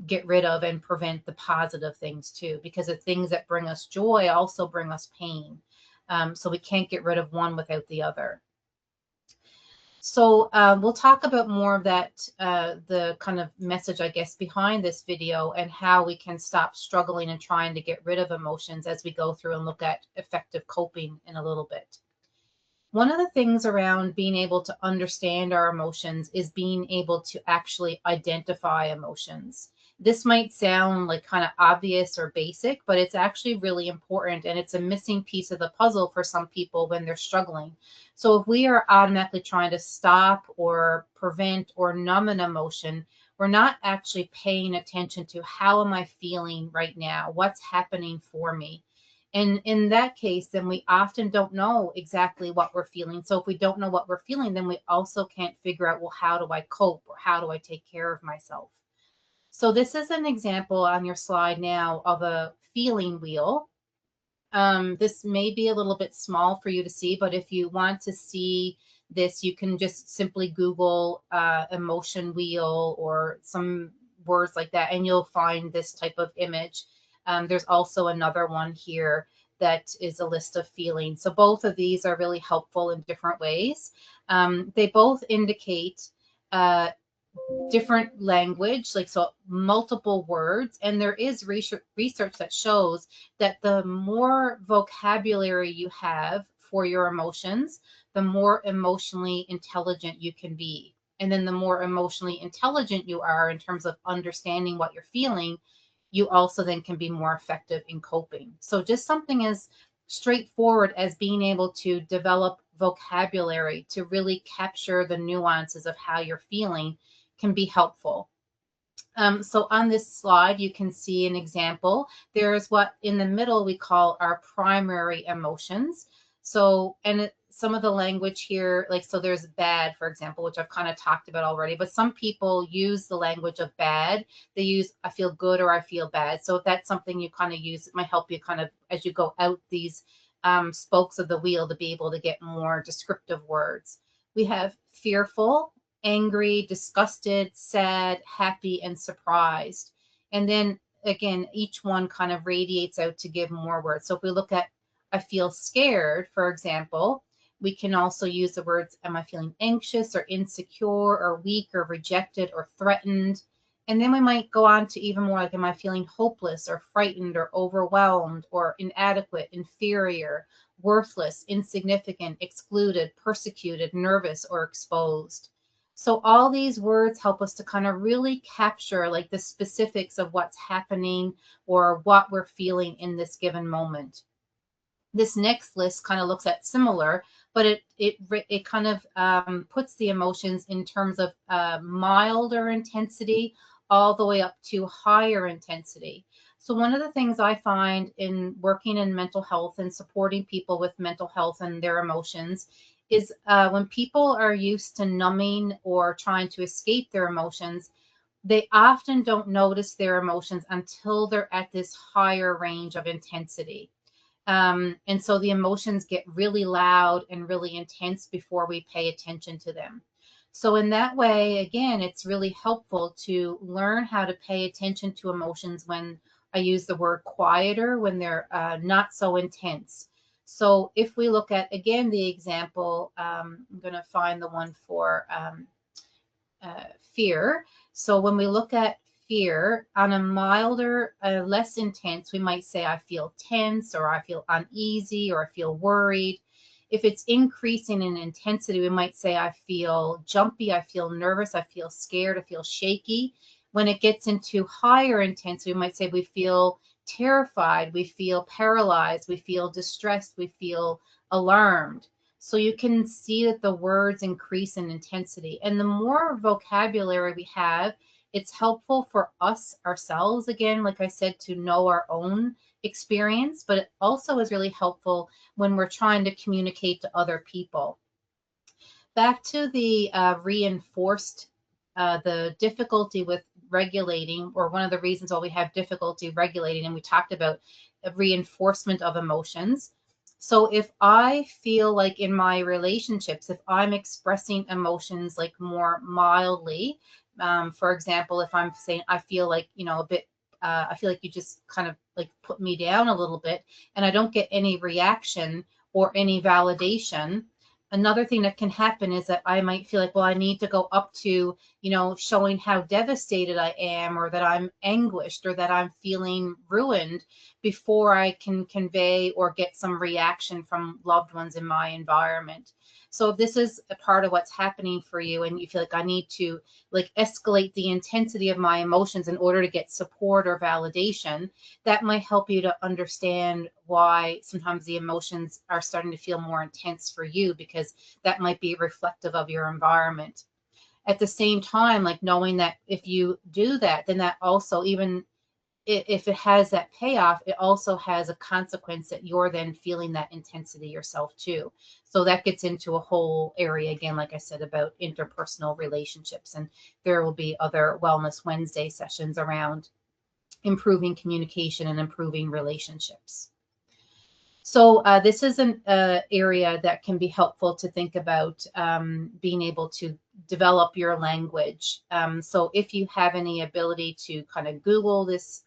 get rid of and prevent the positive things too, because the things that bring us joy also bring us pain. So we can't get rid of one without the other. So we'll talk about more of that, the kind of message, I guess, behind this video, and how we can stop struggling and trying to get rid of emotions as we go through and look at effective coping in a little bit. One of the things around being able to understand our emotions is being able to actually identify emotions. This might sound like kind of obvious or basic, but it's actually really important, and it's a missing piece of the puzzle for some people when they're struggling. So if we are automatically trying to stop or prevent or numb an emotion, we're not actually paying attention to how am I feeling right now? What's happening for me? And in that case, then we often don't know exactly what we're feeling. So if we don't know what we're feeling, then we also can't figure out, well, how do I cope, or how do I take care of myself? So this is an example on your slide now of a feeling wheel. This may be a little bit small for you to see, but if you want to see this, you can just simply Google emotion wheel or some words like that, and you'll find this type of image. There's also another one here that is a list of feelings. So both of these are really helpful in different ways. They both indicate different language, like so multiple words. And there is research that shows that the more vocabulary you have for your emotions, the more emotionally intelligent you can be. And then the more emotionally intelligent you are in terms of understanding what you're feeling, you also then can be more effective in coping. So just something as straightforward as being able to develop vocabulary to really capture the nuances of how you're feeling can be helpful. So on this slide, you can see an example. There's what in the middle we call our primary emotions. So, and some of the language here, like, so there's bad, for example, which I've kind of talked about already, but some people use the language of bad. They use, I feel good or I feel bad. So if that's something you kind of use, it might help you kind of, as you go out these spokes of the wheel, to be able to get more descriptive words. We have fearful, angry, disgusted, sad, happy, and surprised. And then again, each one kind of radiates out to give more words. So if we look at I feel scared, for example, we can also use the words, am I feeling anxious or insecure or weak or rejected or threatened? And then we might go on to even more like, am I feeling hopeless or frightened or overwhelmed or inadequate, inferior, worthless, insignificant, excluded, persecuted, nervous, or exposed? So all these words help us to kind of really capture like the specifics of what's happening or what we're feeling in this given moment. This next list kind of looks at similar, but it kind of puts the emotions in terms of milder intensity all the way up to higher intensity. So one of the things I find in working in mental health and supporting people with mental health and their emotions is when people are used to numbing or trying to escape their emotions, they often don't notice their emotions until they're at this higher range of intensity. And so the emotions get really loud and really intense before we pay attention to them. So in that way, again, it's really helpful to learn how to pay attention to emotions when I use the word quieter, when they're not so intense. So if we look at, again, the example, I'm going to find the one for fear. So when we look at fear on a milder, less intense, we might say, I feel tense or I feel uneasy or I feel worried. If it's increasing in intensity, we might say, I feel jumpy, I feel nervous, I feel scared, I feel shaky. When it gets into higher intensity, we might say we feel terrified, we feel paralyzed, we feel distressed, we feel alarmed. So you can see that the words increase in intensity. And the more vocabulary we have, it's helpful for us ourselves, again, like I said, to know our own experience, but it also is really helpful when we're trying to communicate to other people. Back to the reinforced, the difficulty with regulating, or one of the reasons why we have difficulty regulating, and we talked about reinforcement of emotions. So if I feel like in my relationships, if I'm expressing emotions like more mildly, for example, if I'm saying I feel like, a bit, I feel like you just kind of like put me down a little bit, and I don't get any reaction or any validation. Another thing that can happen is that I might feel like, well, I need to go up to, showing how devastated I am, or that I'm anguished, or that I'm feeling ruined before I can convey or get some reaction from loved ones in my environment. So if this is a part of what's happening for you and you feel like I need to like escalate the intensity of my emotions in order to get support or validation, that might help you to understand why sometimes the emotions are starting to feel more intense for you, because that might be reflective of your environment. At the same time, like knowing that if you do that, then that also, even if it has that payoff, it also has a consequence that you're then feeling that intensity yourself too. So that gets into a whole area again, like I said, about interpersonal relationships. And there will be other Wellness Wednesday sessions around improving communication and improving relationships. So this is an area that can be helpful to think about being able to develop your language. So if you have any ability to kind of Google this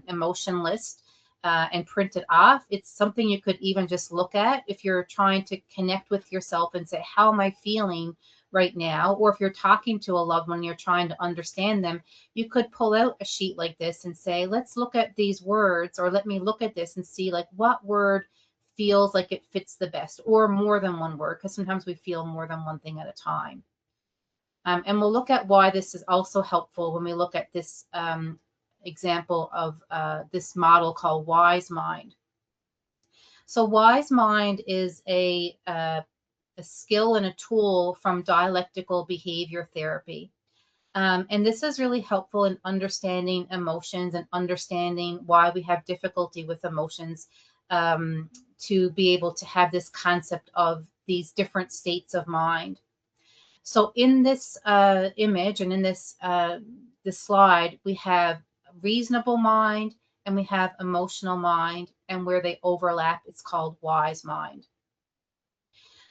emotion list and print it off, it's something you could even just look at if you're trying to connect with yourself and say, how am I feeling right now? Or if you're talking to a loved one, you're trying to understand them, you could pull out a sheet like this and say, let's look at these words, or let me look at this and see like what word feels like it fits the best, or more than one word, because sometimes we feel more than one thing at a time. And we'll look at why this is also helpful when we look at this example of this model called Wise Mind. So Wise Mind is a skill and a tool from dialectical behavior therapy. And this is really helpful in understanding emotions and understanding why we have difficulty with emotions, to be able to have this concept of these different states of mind. So in this image and in this slide, we have reasonable mind and we have emotional mind, and where they overlap, it's called wise mind.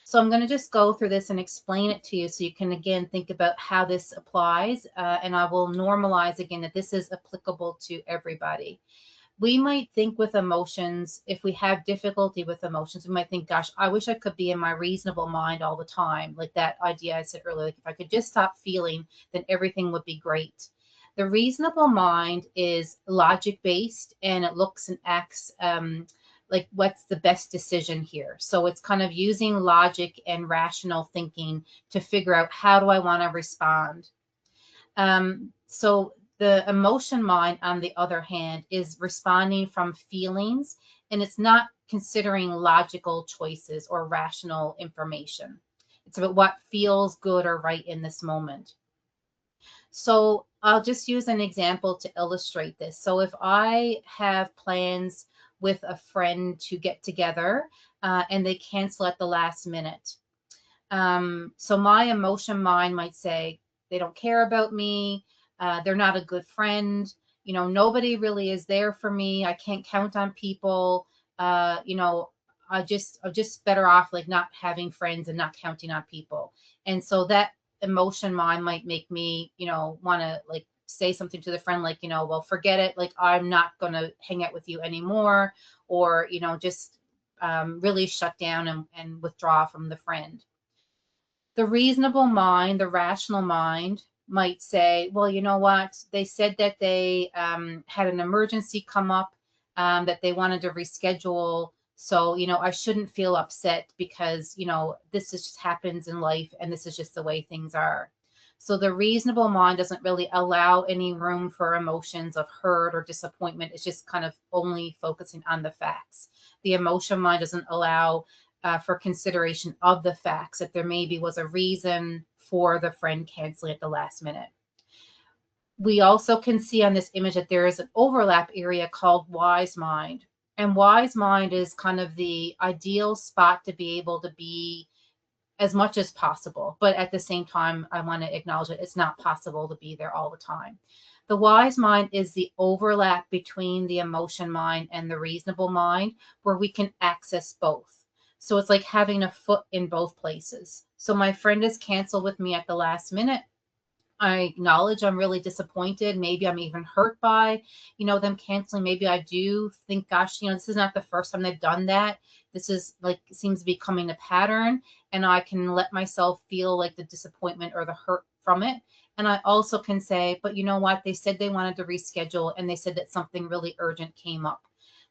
So I'm going to just go through this and explain it to you so you can again think about how this applies, and I will normalize again that this is applicable to everybody. We might think with emotions, if we have difficulty with emotions, we might think, gosh, I wish I could be in my reasonable mind all the time. Like that idea I said earlier, like if I could just stop feeling, then everything would be great. The reasonable mind is logic based, and it looks and acts like what's the best decision here. So it's kind of using logic and rational thinking to figure out how do I want to respond. So the emotion mind, on the other hand, is responding from feelings, and it's not considering logical choices or rational information. It's about what feels good or right in this moment. So I'll just use an example to illustrate this. So if I have plans with a friend to get together and they cancel at the last minute. So my emotion mind might say, they don't care about me. They're not a good friend. You know, nobody really is there for me. I can't count on people. You know, I'm just better off like not having friends and not counting on people. And so that emotion mind might make me, you know, want to like say something to the friend like, you know, well, forget it. Like, I'm not going to hang out with you anymore, or, you know, just really shut down and withdraw from the friend. The reasonable mind, the rational mind, might say, well, you know what? They said that they had an emergency come up, that they wanted to reschedule. So, you know, I shouldn't feel upset because, you know, this just happens in life and this is just the way things are. So the reasonable mind doesn't really allow any room for emotions of hurt or disappointment. It's just kind of only focusing on the facts. The emotion mind doesn't allow for consideration of the facts, that there maybe was a reason for the friend canceling at the last minute. We also can see on this image that there is an overlap area called wise mind. And wise mind is kind of the ideal spot to be able to be as much as possible. But at the same time, I want to acknowledge that it's not possible to be there all the time. The wise mind is the overlap between the emotion mind and the reasonable mind, where we can access both. So it's like having a foot in both places. So my friend is canceled with me at the last minute. I acknowledge I'm really disappointed. Maybe I'm even hurt by, you know, them canceling. Maybe I do think, gosh, you know, this is not the first time they've done that. This is like, seems to be becoming a pattern, and I can let myself feel like the disappointment or the hurt from it. And I also can say, but you know what? They said they wanted to reschedule, and they said that something really urgent came up.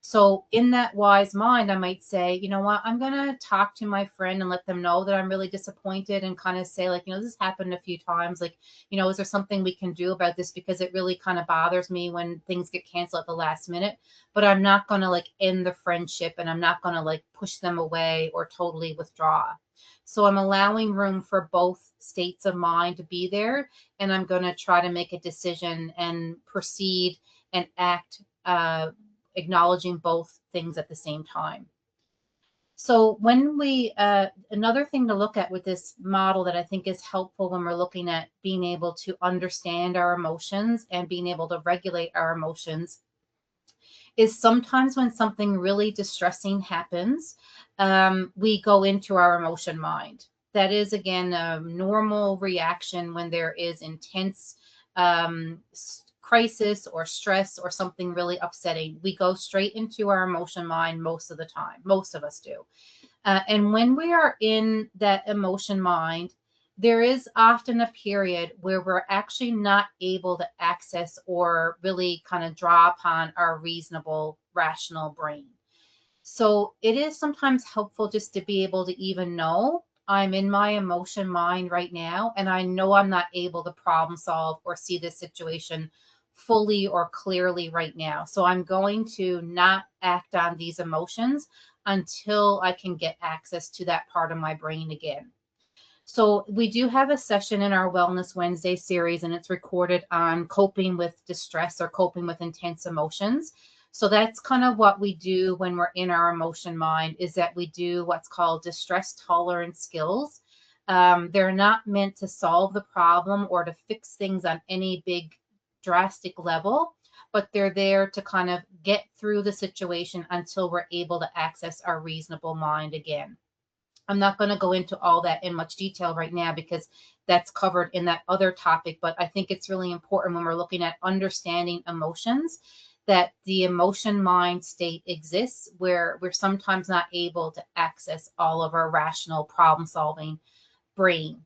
So in that wise mind, I might say, you know what, I'm going to talk to my friend and let them know that I'm really disappointed, and kind of say like, you know, this has happened a few times. Like, you know, is there something we can do about this? Because it really kind of bothers me when things get canceled at the last minute. But I'm not going to like end the friendship, and I'm not going to like push them away or totally withdraw. So I'm allowing room for both states of mind to be there, and I'm going to try to make a decision and proceed and act acknowledging both things at the same time. So when we, another thing to look at with this model that I think is helpful when we're looking at being able to understand our emotions and being able to regulate our emotions is sometimes when something really distressing happens, we go into our emotion mind. That is, again, a normal reaction when there is intense crisis or stress or something really upsetting. We go straight into our emotion mind most of the time. Most of us do. And when we are in that emotion mind, there is often a period where we're actually not able to access or really kind of draw upon our reasonable, rational brain. So it is sometimes helpful just to be able to even know I'm in my emotion mind right now, and I know I'm not able to problem solve or see this situation fully or clearly right now. So I'm going to not act on these emotions until I can get access to that part of my brain again. So we do have a session in our Wellness Wednesday series, and it's recorded on coping with distress or coping with intense emotions. So that's kind of what we do when we're in our emotion mind, is that we do what's called distress tolerance skills. They're not meant to solve the problem or to fix things on any big drastic level, but they're there to kind of get through the situation until we're able to access our reasonable mind again. I'm not going to go into all that in much detail right now because that's covered in that other topic, but I think it's really important when we're looking at understanding emotions that the emotion mind state exists where we're sometimes not able to access all of our rational problem solving brain.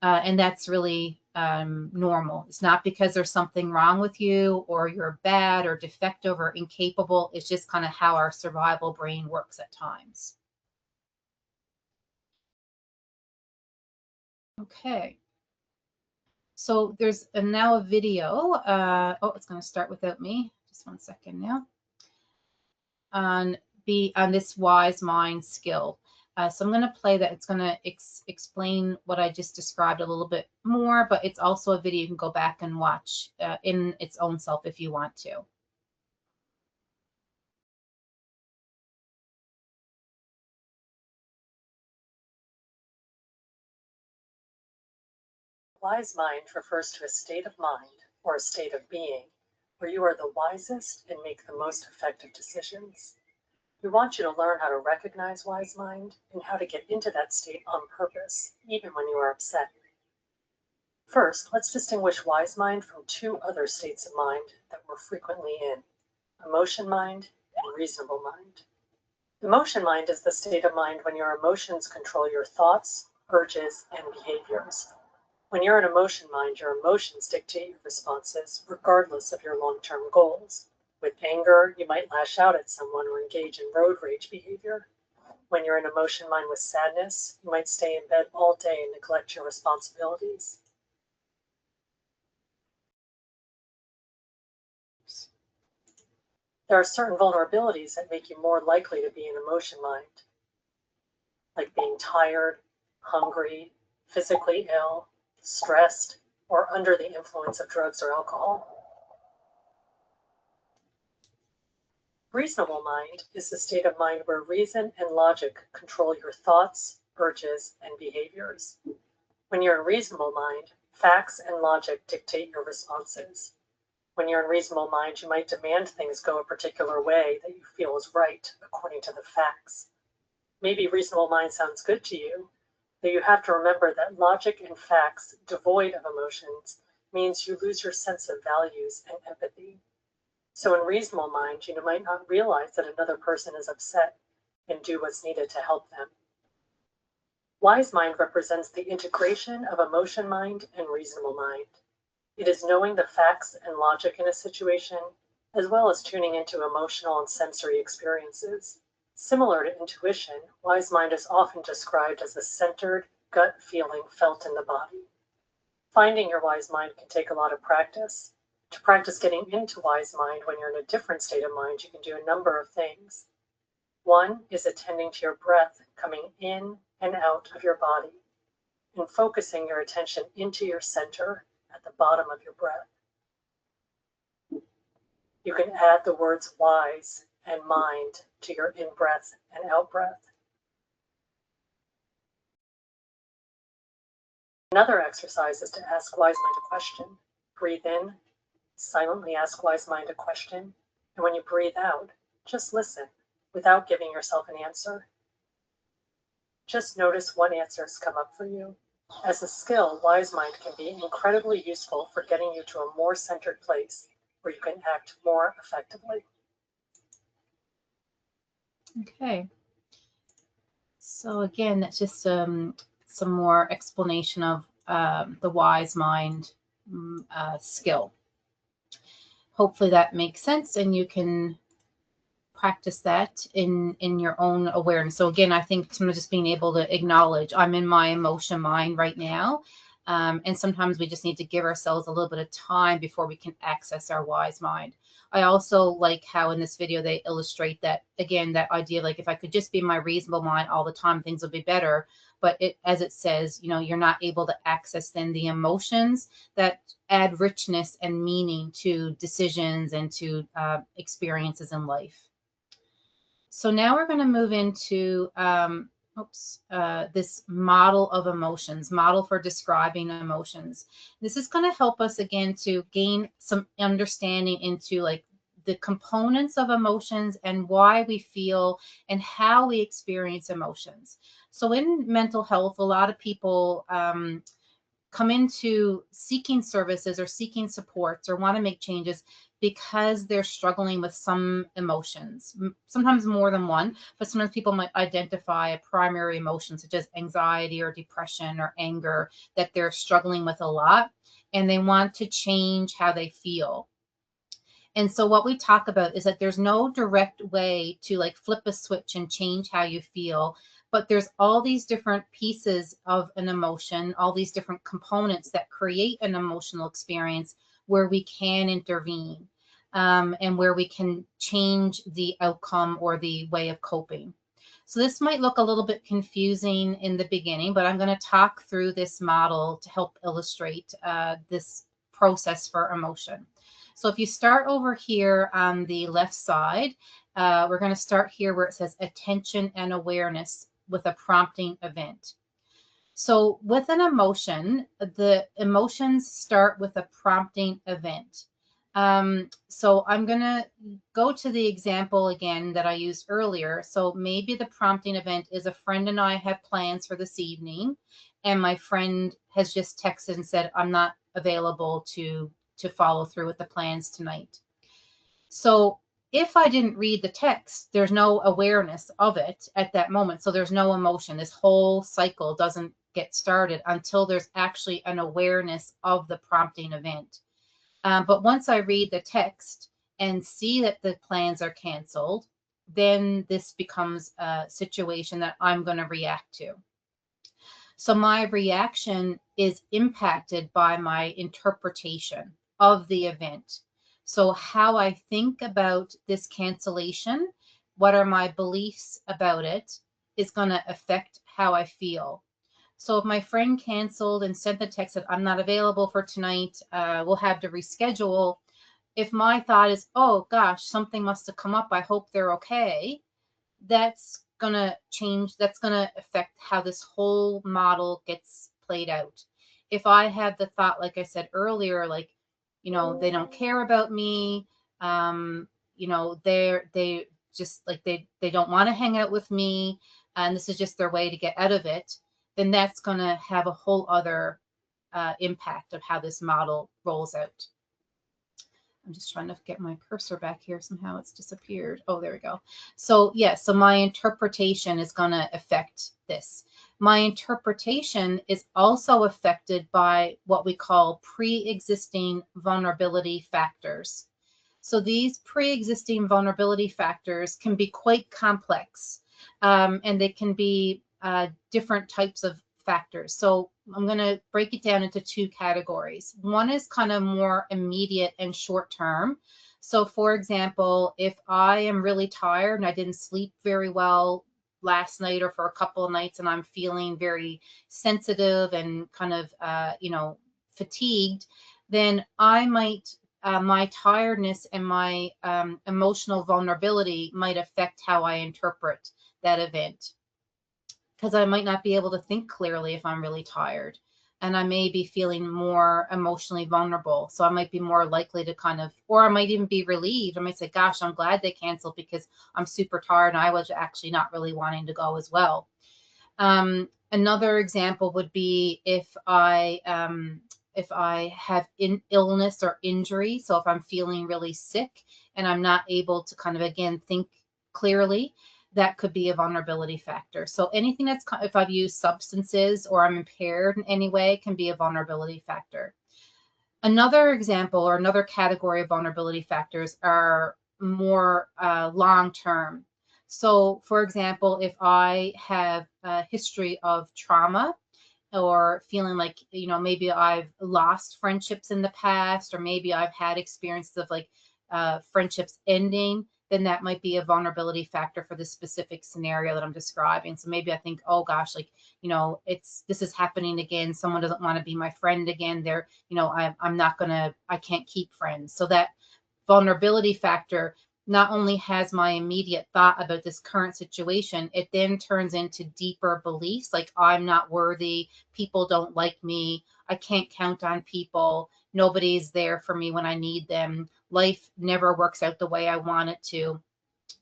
And that's really normal. It's not because there's something wrong with you or you're bad or defective or incapable. It's just kind of how our survival brain works at times. Okay. So there's now a video. Oh, it's going to start without me. Just 1 second now. On this wise mind skill. So I'm going to play that. It's going to explain what I just described a little bit more, but it's also a video you can go back and watch in its own self if you want to. Wise mind refers to a state of mind or a state of being where you are the wisest and make the most effective decisions. We want you to learn how to recognize wise mind and how to get into that state on purpose, even when you are upset. First, let's distinguish wise mind from two other states of mind that we're frequently in: emotion mind and reasonable mind. Emotion mind is the state of mind when your emotions control your thoughts, urges, and behaviors. When you're in emotion mind, your emotions dictate your responses, regardless of your long-term goals. With anger, you might lash out at someone or engage in road rage behavior. When you're in emotion mind with sadness, you might stay in bed all day and neglect your responsibilities. There are certain vulnerabilities that make you more likely to be in emotion mind, like being tired, hungry, physically ill, stressed, or under the influence of drugs or alcohol. Reasonable mind is the state of mind where reason and logic control your thoughts, urges, and behaviors. When you're in reasonable mind, facts and logic dictate your responses. When you're in reasonable mind, you might demand things go a particular way that you feel is right according to the facts. Maybe reasonable mind sounds good to you, but you have to remember that logic and facts devoid of emotions means you lose your sense of values and empathy. So in reasonable mind, you might not realize that another person is upset and do what's needed to help them. Wise mind represents the integration of emotion mind and reasonable mind. It is knowing the facts and logic in a situation, as well as tuning into emotional and sensory experiences. Similar to intuition, wise mind is often described as a centered, gut feeling felt in the body. Finding your wise mind can take a lot of practice. To practice getting into wise mind when you're in a different state of mind, you can do a number of things. One is attending to your breath coming in and out of your body and focusing your attention into your center at the bottom of your breath. You can add the words wise and mind to your in-breath and out-breath. Another exercise is to ask wise mind a question. Breathe in, silently ask wise mind a question, and when you breathe out, just listen without giving yourself an answer. Just notice what answers come up for you. As a skill, wise mind can be incredibly useful for getting you to a more centered place where you can act more effectively. Okay. So again, that's just some more explanation of the wise mind skill. Hopefully that makes sense and you can practice that in your own awareness. So again, I think sometimes just being able to acknowledge I'm in my emotion mind right now. And sometimes we just need to give ourselves a little bit of time before we can access our wise mind. I also like how in this video they illustrate that, again, that idea, like if I could just be my reasonable mind all the time, things would be better. But as it says, you know, you're not able to access then the emotions that add richness and meaning to decisions and to experiences in life. So now we're going to move into this model of emotions, model for describing emotions. This is going to help us again to gain some understanding into like the components of emotions and why we feel and how we experience emotions. So in mental health, a lot of people come into seeking services or seeking supports or want to make changes because they're struggling with some emotions, sometimes more than one, but sometimes people might identify a primary emotion such as anxiety or depression or anger that they're struggling with a lot, and they want to change how they feel. And so what we talk about is that there's no direct way to like flip a switch and change how you feel, but there's all these different pieces of an emotion, all these different components that create an emotional experience where we can intervene and where we can change the outcome or the way of coping. So this might look a little bit confusing in the beginning, but I'm going to talk through this model to help illustrate this process for emotion. So if you start over here on the left side, we're going to start here where it says attention and awareness with a prompting event. So with an emotion, the emotions start with a prompting event. So I'm going to go to the example again that I used earlier. So maybe the prompting event is a friend and I have plans for this evening, and my friend has just texted and said, I'm not available to follow through with the plans tonight. So if I didn't read the text, there's no awareness of it at that moment. So there's no emotion. This whole cycle doesn't get started until there's actually an awareness of the prompting event. But once I read the text and see that the plans are canceled, then this becomes a situation that I'm going to react to. So my reaction is impacted by my interpretation of the event. So how I think about this cancellation, what are my beliefs about it, is going to affect how I feel. So if my friend canceled and sent the text that I'm not available for tonight, we'll have to reschedule. If my thought is, oh gosh, something must have come up, I hope they're okay, that's going to change, that's going to affect how this whole model gets played out. If I had the thought, like I said earlier, like, you know, they don't care about me, you know, they just like, they don't want to hang out with me, and this is just their way to get out of it, then that's going to have a whole other impact of how this model rolls out. I'm just trying to get my cursor back here. Somehow it's disappeared. Oh, there we go. So yeah, so my interpretation is going to affect this. My interpretation is also affected by what we call pre-existing vulnerability factors. So these pre-existing vulnerability factors can be quite complex, and they can be different types of factors. So I'm going to break it down into two categories. One is kind of more immediate and short term. So for example, if I am really tired and I didn't sleep very well last night or for a couple of nights and I'm feeling very sensitive and kind of, you know, fatigued, then I might my tiredness and my emotional vulnerability might affect how I interpret that event, because I might not be able to think clearly if I'm really tired, and I may be feeling more emotionally vulnerable. So I might be more likely to kind of, or I might even be relieved. I might say, gosh, I'm glad they canceled because I'm super tired and I was actually not really wanting to go as well. Another example would be if I have illness or injury. So if I'm feeling really sick and I'm not able to kind of, again, think clearly, that could be a vulnerability factor. So anything that's, if I've used substances or I'm impaired in any way, can be a vulnerability factor. Another example or another category of vulnerability factors are more long-term. So for example, if I have a history of trauma, or feeling like, maybe I've lost friendships in the past, or maybe I've had experiences of like friendships ending, then that might be a vulnerability factor for the specific scenario that I'm describing. So maybe I think, oh gosh, like, this is happening again. Someone doesn't want to be my friend again. I can't keep friends. So that vulnerability factor not only has my immediate thought about this current situation, it then turns into deeper beliefs like I'm not worthy, people don't like me, I can't count on people, nobody's there for me when I need them, life never works out the way I want it to.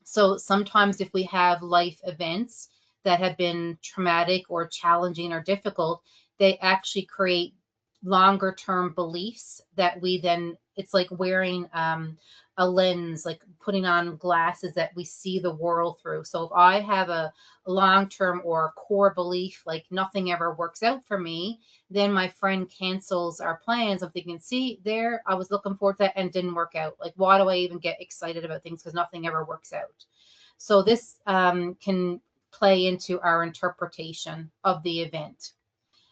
So sometimes if we have life events that have been traumatic or challenging or difficult, they actually create longer term beliefs that we then, it's like wearing a lens, like putting on glasses that we see the world through. So if I have a long-term or core belief, like nothing ever works out for me, then my friend cancels our plans. I'm thinking, see, there, I was looking forward to that and didn't work out. Like, why do I even get excited about things? Because nothing ever works out. So this can play into our interpretation of the event.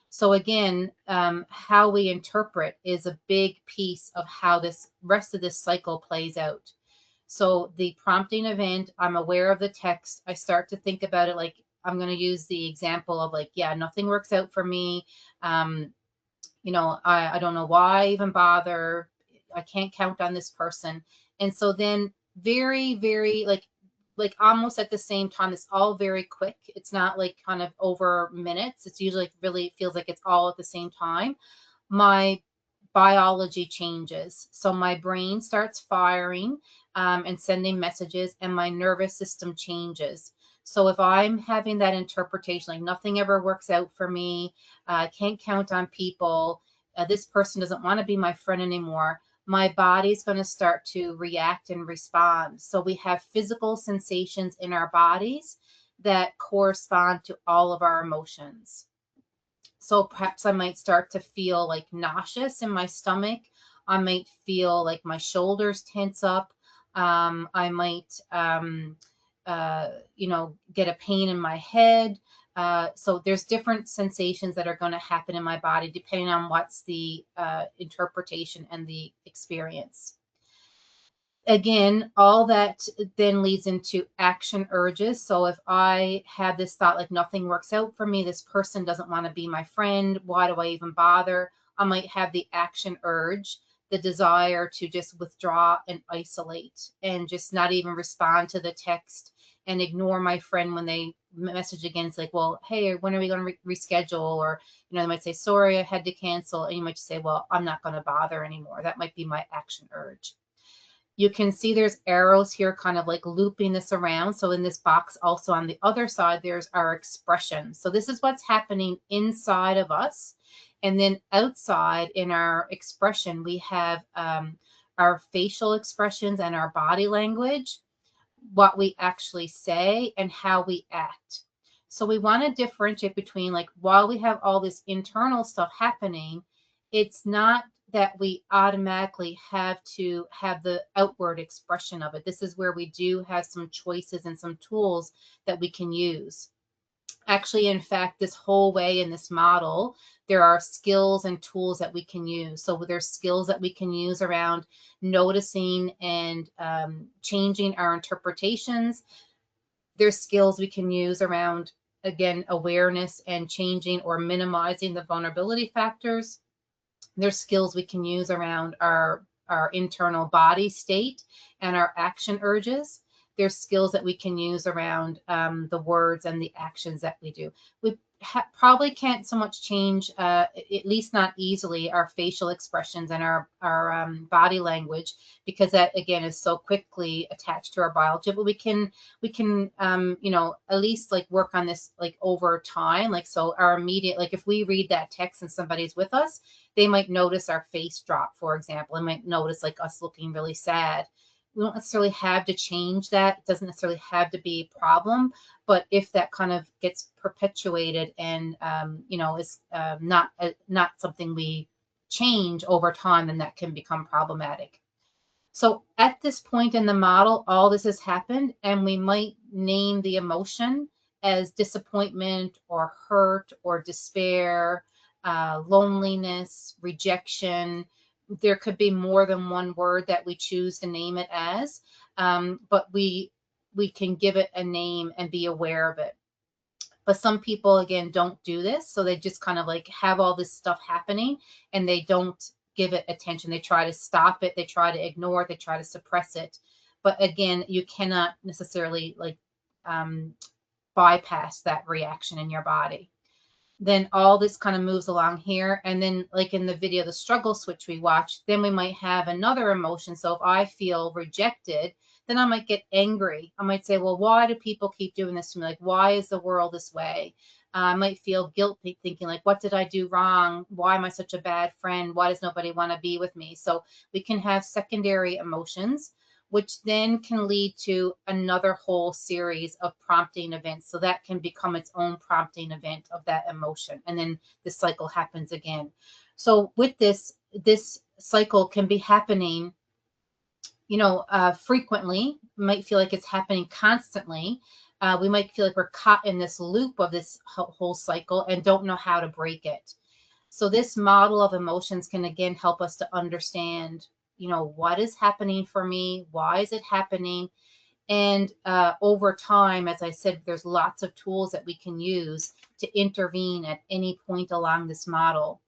So again, how we interpret is a big piece of how this rest of this cycle plays out. So the prompting event, I'm aware of the text. I start to think about it like, I'm going to use the example of like, yeah, nothing works out for me. I don't know why I even bother. I can't count on this person. And so then very, very like almost at the same time, it's all very quick. It's not like kind of over minutes. It's usually really feels like it's all at the same time. My biology changes. So my brain starts firing and sending messages, and my nervous system changes. So if I'm having that interpretation, like nothing ever works out for me, I can't count on people, this person doesn't want to be my friend anymore, my body's going to start to react and respond. So we have physical sensations in our bodies that correspond to all of our emotions. So perhaps I might start to feel like nauseous in my stomach. I might feel like my shoulders tense up. I might, get a pain in my head. So there's different sensations that are going to happen in my body depending on what's the interpretation and the experience. Again, all that then leads into action urges. So if I have this thought like nothing works out for me, this person doesn't want to be my friend, why do I even bother? I might have the action urge, the desire to just withdraw and isolate and just not even respond to the text and ignore my friend when they message again. It's like, well, hey, when are we going to reschedule? Or, they might say, sorry, I had to cancel. And you might just say, well, I'm not going to bother anymore. That might be my action urge. You can see there's arrows here kind of like looping this around. So in this box also on the other side, there's our expression. So this is what's happening inside of us. And then outside in our expression, we have our facial expressions and our body language, what we actually say and how we act. So we want to differentiate between, like, while we have all this internal stuff happening, it's not that we automatically have to have the outward expression of it. This is where we do have some choices and some tools that we can use. Actually, in fact, this whole way in this model, there are skills and tools that we can use. So there's skills that we can use around noticing and changing our interpretations. There's skills we can use around, again, awareness and changing or minimizing the vulnerability factors. There's skills we can use around our our internal body state and our action urges. There's skills that we can use around the words and the actions that we do. We probably can't so much change, at least not easily, our facial expressions and our body language, because that again is so quickly attached to our biology. But we can you know, at least like work on this like over time. Like, so our immediate, like if we read that text and somebody's with us, they might notice our face drop, for example, and might notice like us looking really sad. We don't necessarily have to change that. It doesn't necessarily have to be a problem, but if that kind of gets perpetuated and you know, is not something we change over time, then that can become problematic. So at this point in the model, all this has happened, and we might name the emotion as disappointment or hurt or despair, loneliness, rejection. There could be more than one word that we choose to name it as, but we can give it a name and be aware of it. But some people, again, don't do this. So they just kind of like have all this stuff happening and they don't give it attention. They try to stop it. They try to ignore it. They try to suppress it. But again, you cannot necessarily like bypass that reaction in your body. Then all this kind of moves along here. And then like in the video, the struggle switch we watched, then we might have another emotion. So if I feel rejected, then I might get angry. I might say, well, why do people keep doing this to me? Like, why is the world this way? I might feel guilty, thinking like, what did I do wrong? Why am I such a bad friend? Why does nobody want to be with me? So we can have secondary emotions, which then can lead to another whole series of prompting events. So that can become its own prompting event of that emotion. And then the cycle happens again. So with this cycle can be happening, you know, frequently. We might feel like it's happening constantly. We might feel like we're caught in this loop of this whole cycle and don't know how to break it. So this model of emotions can again help us to understand, you know, what is happening for me? Why is it happening? And over time, as I said, there's lots of tools that we can use to intervene at any point along this model.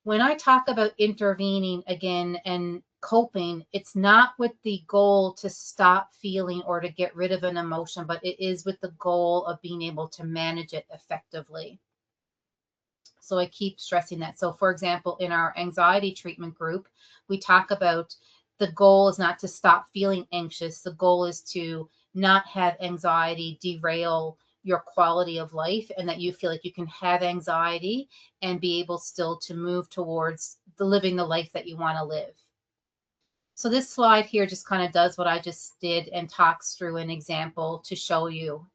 When I talk about intervening again and coping, it's not with the goal to stop feeling or to get rid of an emotion, but it is with the goal of being able to manage it effectively. So I keep stressing that. So for example, in our anxiety treatment group, we talk about the goal is not to stop feeling anxious. The goal is to not have anxiety derail your quality of life, and that you feel like you can have anxiety and be able still to move towards living the life that you want to live. So this slide here just kind of does what I just did and talks through an example to show you,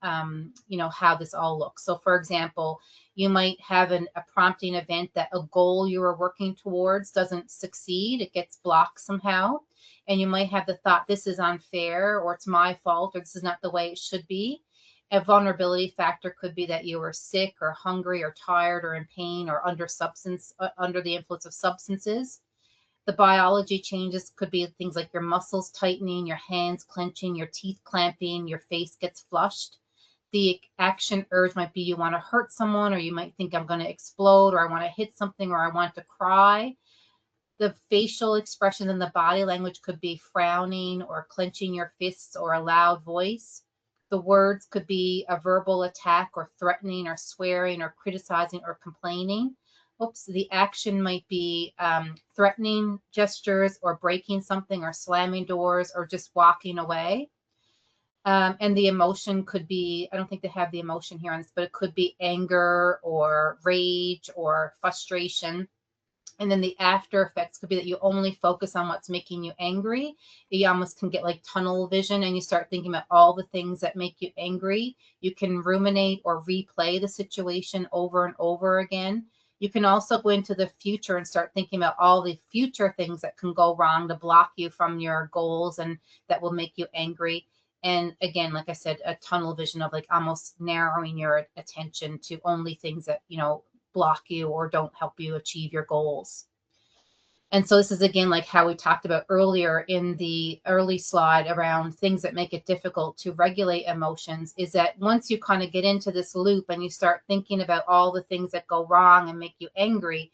you know, how this all looks. So for example, you might have a prompting event that a goal you are working towards doesn't succeed. It gets blocked somehow. And you might have the thought, this is unfair, or it's my fault, or this is not the way it should be. A vulnerability factor could be that you are sick or hungry or tired or in pain or under the influence of substances. The biology changes could be things like your muscles tightening, your hands clenching, your teeth clamping, your face gets flushed. The action urge might be you want to hurt someone, or you might think I'm going to explode, or I want to hit something, or I want to cry. The facial expression in the body language could be frowning or clenching your fists or a loud voice. The words could be a verbal attack or threatening or swearing or criticizing or complaining. Oops, the action might be threatening gestures or breaking something or slamming doors or just walking away. And the emotion could be, I don't think they have the emotion here on this, but it could be anger or rage or frustration. And then the after effects could be that you only focus on what's making you angry. You almost can get like tunnel vision and you start thinking about all the things that make you angry. You can ruminate or replay the situation over and over again. You can also go into the future and start thinking about all the future things that can go wrong to block you from your goals and that will make you angry. And again, like I said, a tunnel vision of like almost narrowing your attention to only things that, you know, block you or don't help you achieve your goals. And so this is again like how we talked about earlier in the early slide around things that make it difficult to regulate emotions, is that once you kind of get into this loop and you start thinking about all the things that go wrong and make you angry,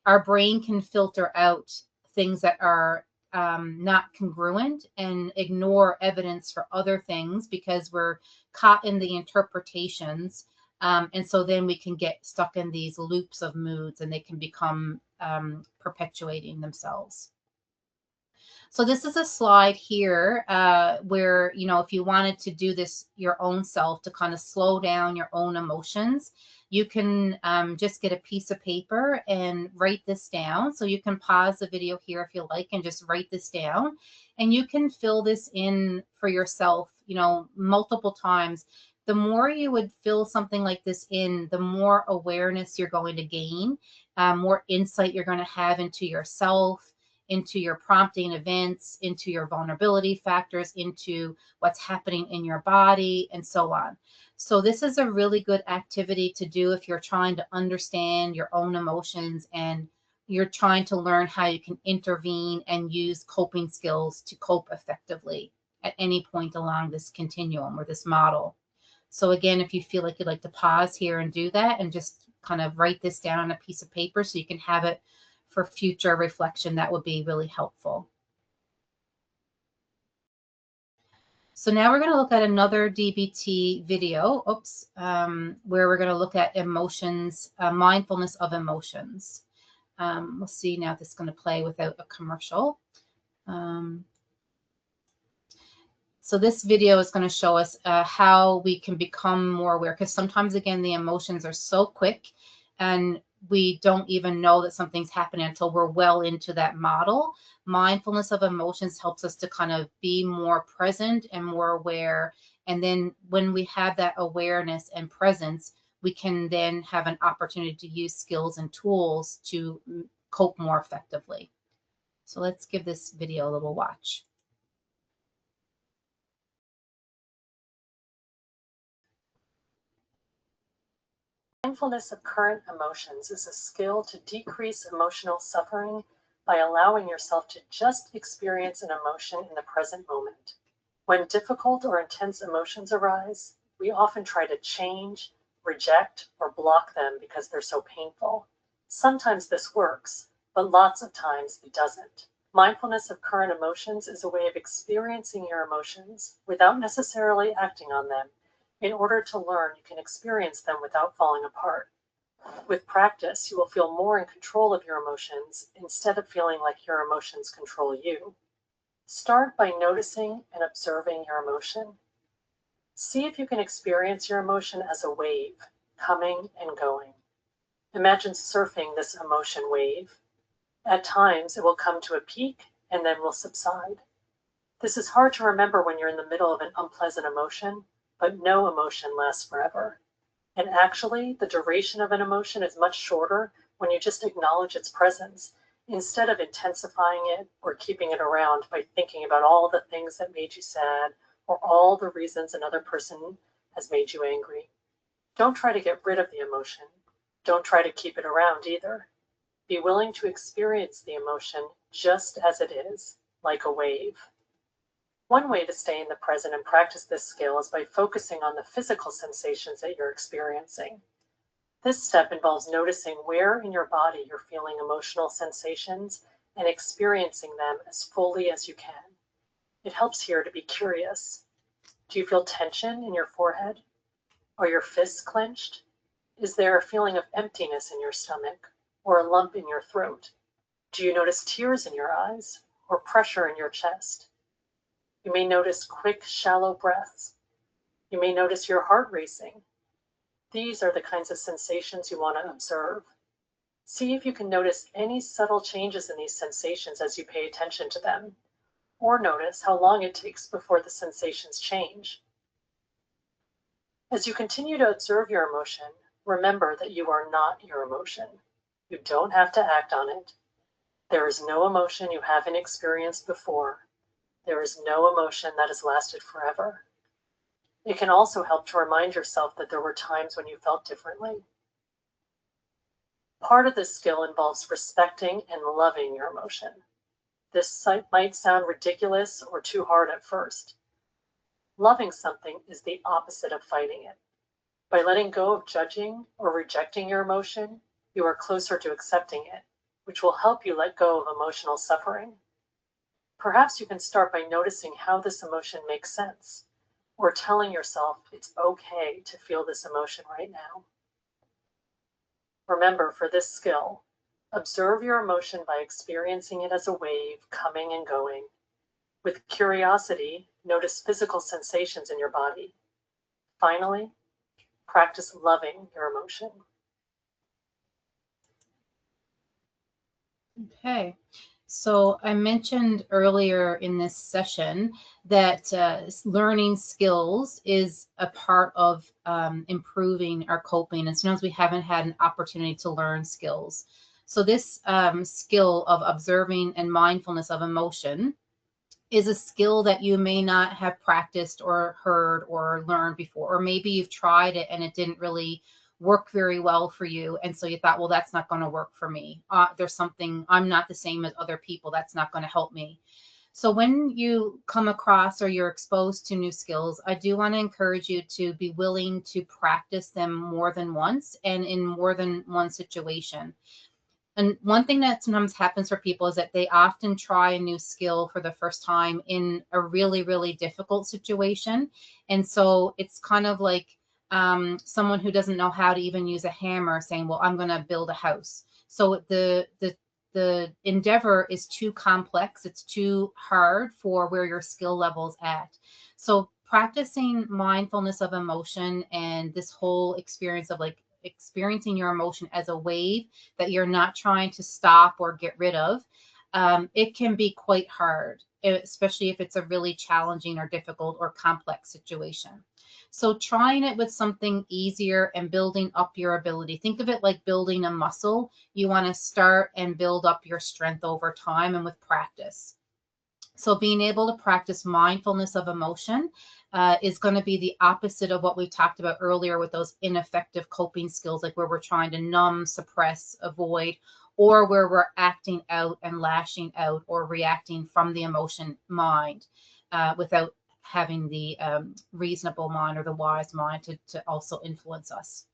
our brain can filter out things that are not congruent and ignore evidence for other things because we're caught in the interpretations. And so then we can get stuck in these loops of moods and they can become perpetuating themselves. So this is a slide here where, you know, if you wanted to do this your own self to kind of slow down your own emotions, you can just get a piece of paper and write this down. So you can pause the video here if you like and just write this down. And you can fill this in for yourself, you know, multiple times. The more you would fill something like this in, the more awareness you're going to gain, more insight you're going to have into yourself, into your prompting events, into your vulnerability factors, into what's happening in your body, and so on. So this is a really good activity to do if you're trying to understand your own emotions and you're trying to learn how you can intervene and use coping skills to cope effectively at any point along this continuum or this model. So again, if you feel like you'd like to pause here and do that and just kind of write this down on a piece of paper so you can have it for future reflection, that would be really helpful. So now we're going to look at another DBT video, where we're going to look at emotions, mindfulness of emotions. We'll see now if this is going to play without a commercial. So this video is going to show us how we can become more aware, because sometimes, again, the emotions are so quick and we don't even know that something's happening until we're well into that model. Mindfulness of emotions helps us to kind of be more present and more aware. And then when we have that awareness and presence, we can then have an opportunity to use skills and tools to cope more effectively. So let's give this video a little watch. Mindfulness of current emotions is a skill to decrease emotional suffering by allowing yourself to just experience an emotion in the present moment. When difficult or intense emotions arise, we often try to change, reject, or block them because they're so painful. Sometimes this works, but lots of times it doesn't. Mindfulness of current emotions is a way of experiencing your emotions without necessarily acting on them. In order to learn, you can experience them without falling apart. With practice, you will feel more in control of your emotions instead of feeling like your emotions control you. Start by noticing and observing your emotion. See if you can experience your emotion as a wave, coming and going. Imagine surfing this emotion wave. At times, it will come to a peak and then will subside. This is hard to remember when you're in the middle of an unpleasant emotion, but no emotion lasts forever. And actually, the duration of an emotion is much shorter when you just acknowledge its presence, instead of intensifying it or keeping it around by thinking about all the things that made you sad or all the reasons another person has made you angry. Don't try to get rid of the emotion. Don't try to keep it around either. Be willing to experience the emotion just as it is, like a wave. One way to stay in the present and practice this skill is by focusing on the physical sensations that you're experiencing. This step involves noticing where in your body you're feeling emotional sensations and experiencing them as fully as you can. It helps here to be curious. Do you feel tension in your forehead? Are your fists clenched? Is there a feeling of emptiness in your stomach or a lump in your throat? Do you notice tears in your eyes or pressure in your chest? You may notice quick, shallow breaths. You may notice your heart racing. These are the kinds of sensations you want to observe. See if you can notice any subtle changes in these sensations as you pay attention to them, or notice how long it takes before the sensations change. As you continue to observe your emotion, remember that you are not your emotion. You don't have to act on it. There is no emotion you haven't experienced before. There is no emotion that has lasted forever. It can also help to remind yourself that there were times when you felt differently. Part of this skill involves respecting and loving your emotion. This might sound ridiculous or too hard at first. Loving something is the opposite of fighting it. By letting go of judging or rejecting your emotion, you are closer to accepting it, which will help you let go of emotional suffering. Perhaps you can start by noticing how this emotion makes sense, or telling yourself it's okay to feel this emotion right now. Remember, for this skill, observe your emotion by experiencing it as a wave coming and going. With curiosity, notice physical sensations in your body. Finally, practice loving your emotion. Okay, so I mentioned earlier in this session that learning skills is a part of improving our coping, and sometimes we haven't had an opportunity to learn skills. So this skill of observing and mindfulness of emotion is a skill that you may not have practiced or heard or learned before, or maybe you've tried it and it didn't really work very well for you, and so you thought, well, that's not going to work for me. There's something, I'm not the same as other people, that's not going to help me. So when you come across or you're exposed to new skills, I do want to encourage you to be willing to practice them more than once and in more than one situation. And one thing that sometimes happens for people is that they often try a new skill for the first time in a really, really difficult situation. And so it's kind of like someone who doesn't know how to even use a hammer saying, well, I'm going to build a house. So the endeavor is too complex. It's too hard for where your skill level's at. So practicing mindfulness of emotion and this whole experience of like experiencing your emotion as a wave that you're not trying to stop or get rid of, it can be quite hard, especially if it's a really challenging or difficult or complex situation. So trying it with something easier and building up your ability. Think of it like building a muscle. You want to start and build up your strength over time and with practice. So being able to practice mindfulness of emotion is going to be the opposite of what we talked about earlier with those ineffective coping skills, like where we're trying to numb, suppress, avoid, or where we're acting out and lashing out or reacting from the emotion mind without having the reasonable mind or the wise mind to also influence us.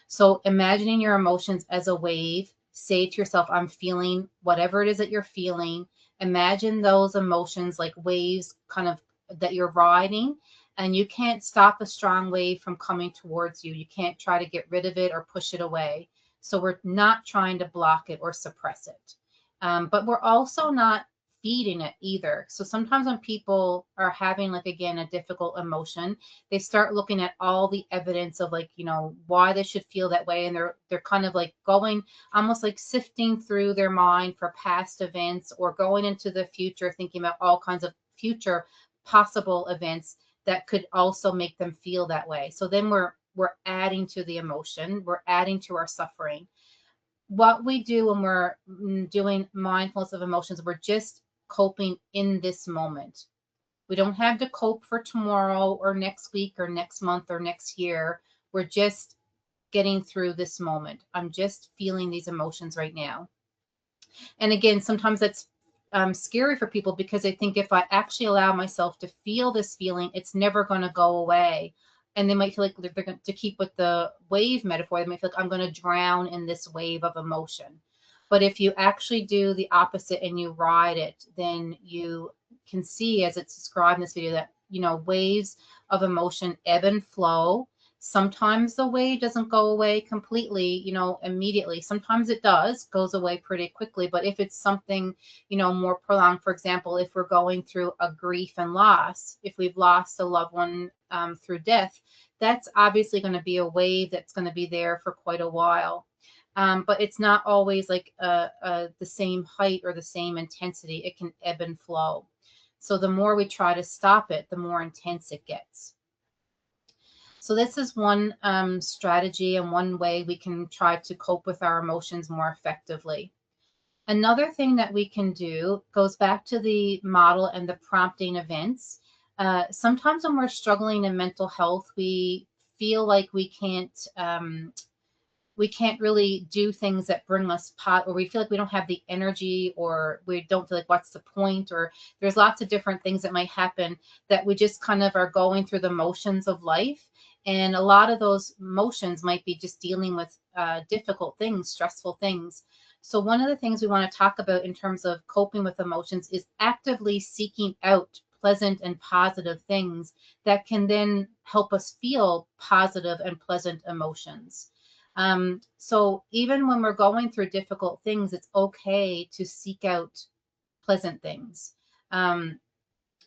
So imagining your emotions as a wave, say to yourself, I'm feeling whatever it is that you're feeling. Imagine those emotions like waves kind of that you're riding, and you can't stop a strong wave from coming towards you. You can't try to get rid of it or push it away. So we're not trying to block it or suppress it. But we're also not feeding it either. So sometimes when people are having, like, again, a difficult emotion, they start looking at all the evidence of, like, you know, why they should feel that way. And they're kind of like going almost like sifting through their mind for past events or going into the future, thinking about all kinds of future possible events that could also make them feel that way. So then we're adding to the emotion, we're adding to our suffering. What we do when we're doing mindfulness of emotions, we're just coping in this moment. We don't have to cope for tomorrow or next week or next month or next year. We're just getting through this moment. I'm just feeling these emotions right now. And again, sometimes that's scary for people because they think if I actually allow myself to feel this feeling, it's never going to go away. And they might feel like they're going to keep with the wave metaphor. They might feel like I'm going to drown in this wave of emotion. But if you actually do the opposite and you ride it, then you can see, as it's described in this video, that, you know, waves of emotion ebb and flow. Sometimes the wave doesn't go away completely, you know, immediately. Sometimes it does, goes away pretty quickly. But if it's something, you know, more prolonged, for example, if we're going through a grief and loss, if we've lost a loved one through death, that's obviously going to be a wave that's going to be there for quite a while. But it's not always like the same height or the same intensity. It can ebb and flow. So the more we try to stop it, the more intense it gets. So this is one strategy and one way we can try to cope with our emotions more effectively. Another thing that we can do goes back to the model and the prompting events. Sometimes when we're struggling in mental health, we feel like we can't really do things that bring us or we feel like we don't have the energy, or we don't feel like what's the point, or there's lots of different things that might happen that we just kind of are going through the motions of life. And a lot of those motions might be just dealing with difficult things, stressful things. So one of the things we want to talk about in terms of coping with emotions is actively seeking out pleasant and positive things that can then help us feel positive and pleasant emotions. So even when we're going through difficult things, it's okay to seek out pleasant things.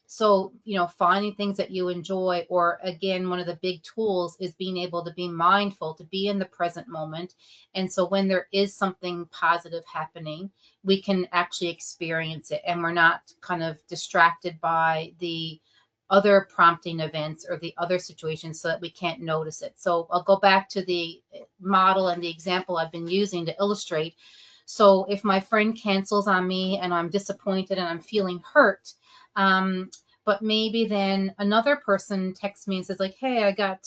So, finding things that you enjoy, or again, one of the big tools is being able to be mindful, to be in the present moment. And so when there is something positive happening, we can actually experience it and we're not kind of distracted by the other prompting events or the other situations so that we can't notice it. So I'll go back to the model and the example I've been using to illustrate. So if my friend cancels on me and I'm disappointed and I'm feeling hurt, but maybe then another person texts me and says like, hey, I got,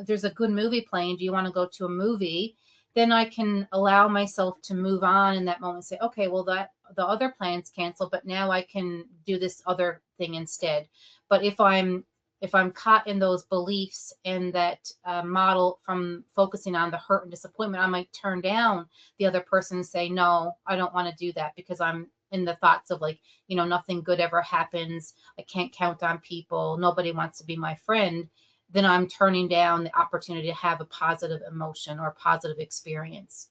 there's a good movie playing. Do you want to go to a movie? Then I can allow myself to move on in that moment and say, okay, well, the other plans canceled, but now I can do this other thing instead. But if I'm caught in those beliefs and that model from focusing on the hurt and disappointment, I might turn down the other person and say, no, I don't want to do that because I'm in the thoughts of like, nothing good ever happens. I can't count on people. Nobody wants to be my friend. Then I'm turning down the opportunity to have a positive emotion or a positive experience.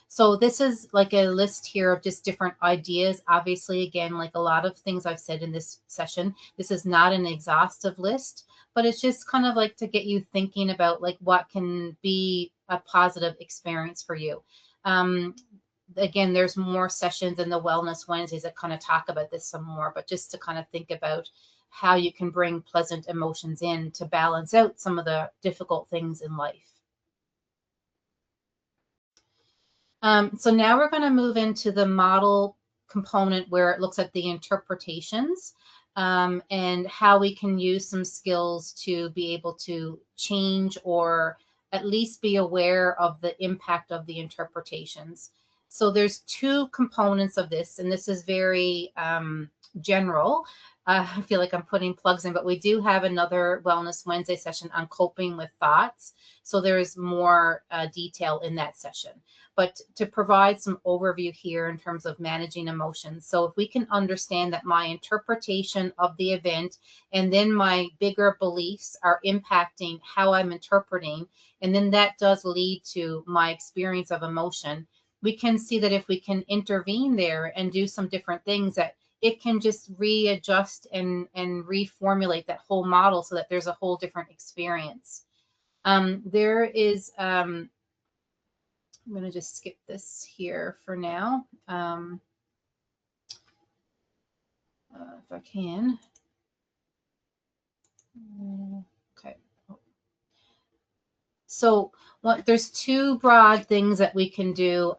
So this is like a list here of just different ideas. Obviously, again, like a lot of things I've said in this session, this is not an exhaustive list, but it's just kind of like to get you thinking about like what can be a positive experience for you. Again, there's more sessions in the Wellness Wednesdays that kind of talk about this some more, but just to kind of think about how you can bring pleasant emotions in to balance out some of the difficult things in life. So now we're going to move into the model component where it looks at the interpretations and how we can use some skills to be able to change or at least be aware of the impact of the interpretations. So there's two components of this, and this is very general. I feel like I'm putting plugs in, but we do have another Wellness Wednesday session on coping with thoughts. So there's more detail in that session. But to provide some overview here in terms of managing emotions. So if we can understand that my interpretation of the event and then my bigger beliefs are impacting how I'm interpreting, and then that does lead to my experience of emotion, we can see that if we can intervene there and do some different things, that it can just readjust and reformulate that whole model so that there's a whole different experience. There is, I'm going to just skip this here for now, if I can. Okay. So there's two broad things that we can do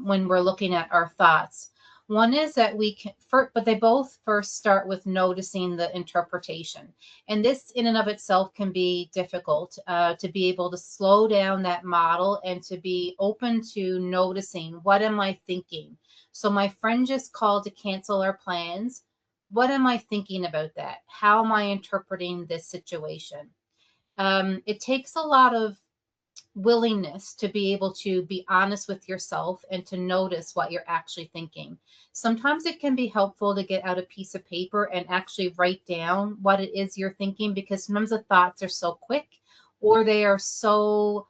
when we're looking at our thoughts. One is that we can, but they both first start with noticing the interpretation. And this in and of itself can be difficult to be able to slow down that model and to be open to noticing, what am I thinking? So my friend just called to cancel our plans. What am I thinking about that? How am I interpreting this situation? It takes a lot of willingness to be able to be honest with yourself and to notice what you're actually thinking. Sometimes it can be helpful to get out a piece of paper and actually write down what it is you're thinking, because sometimes the thoughts are so quick or they are so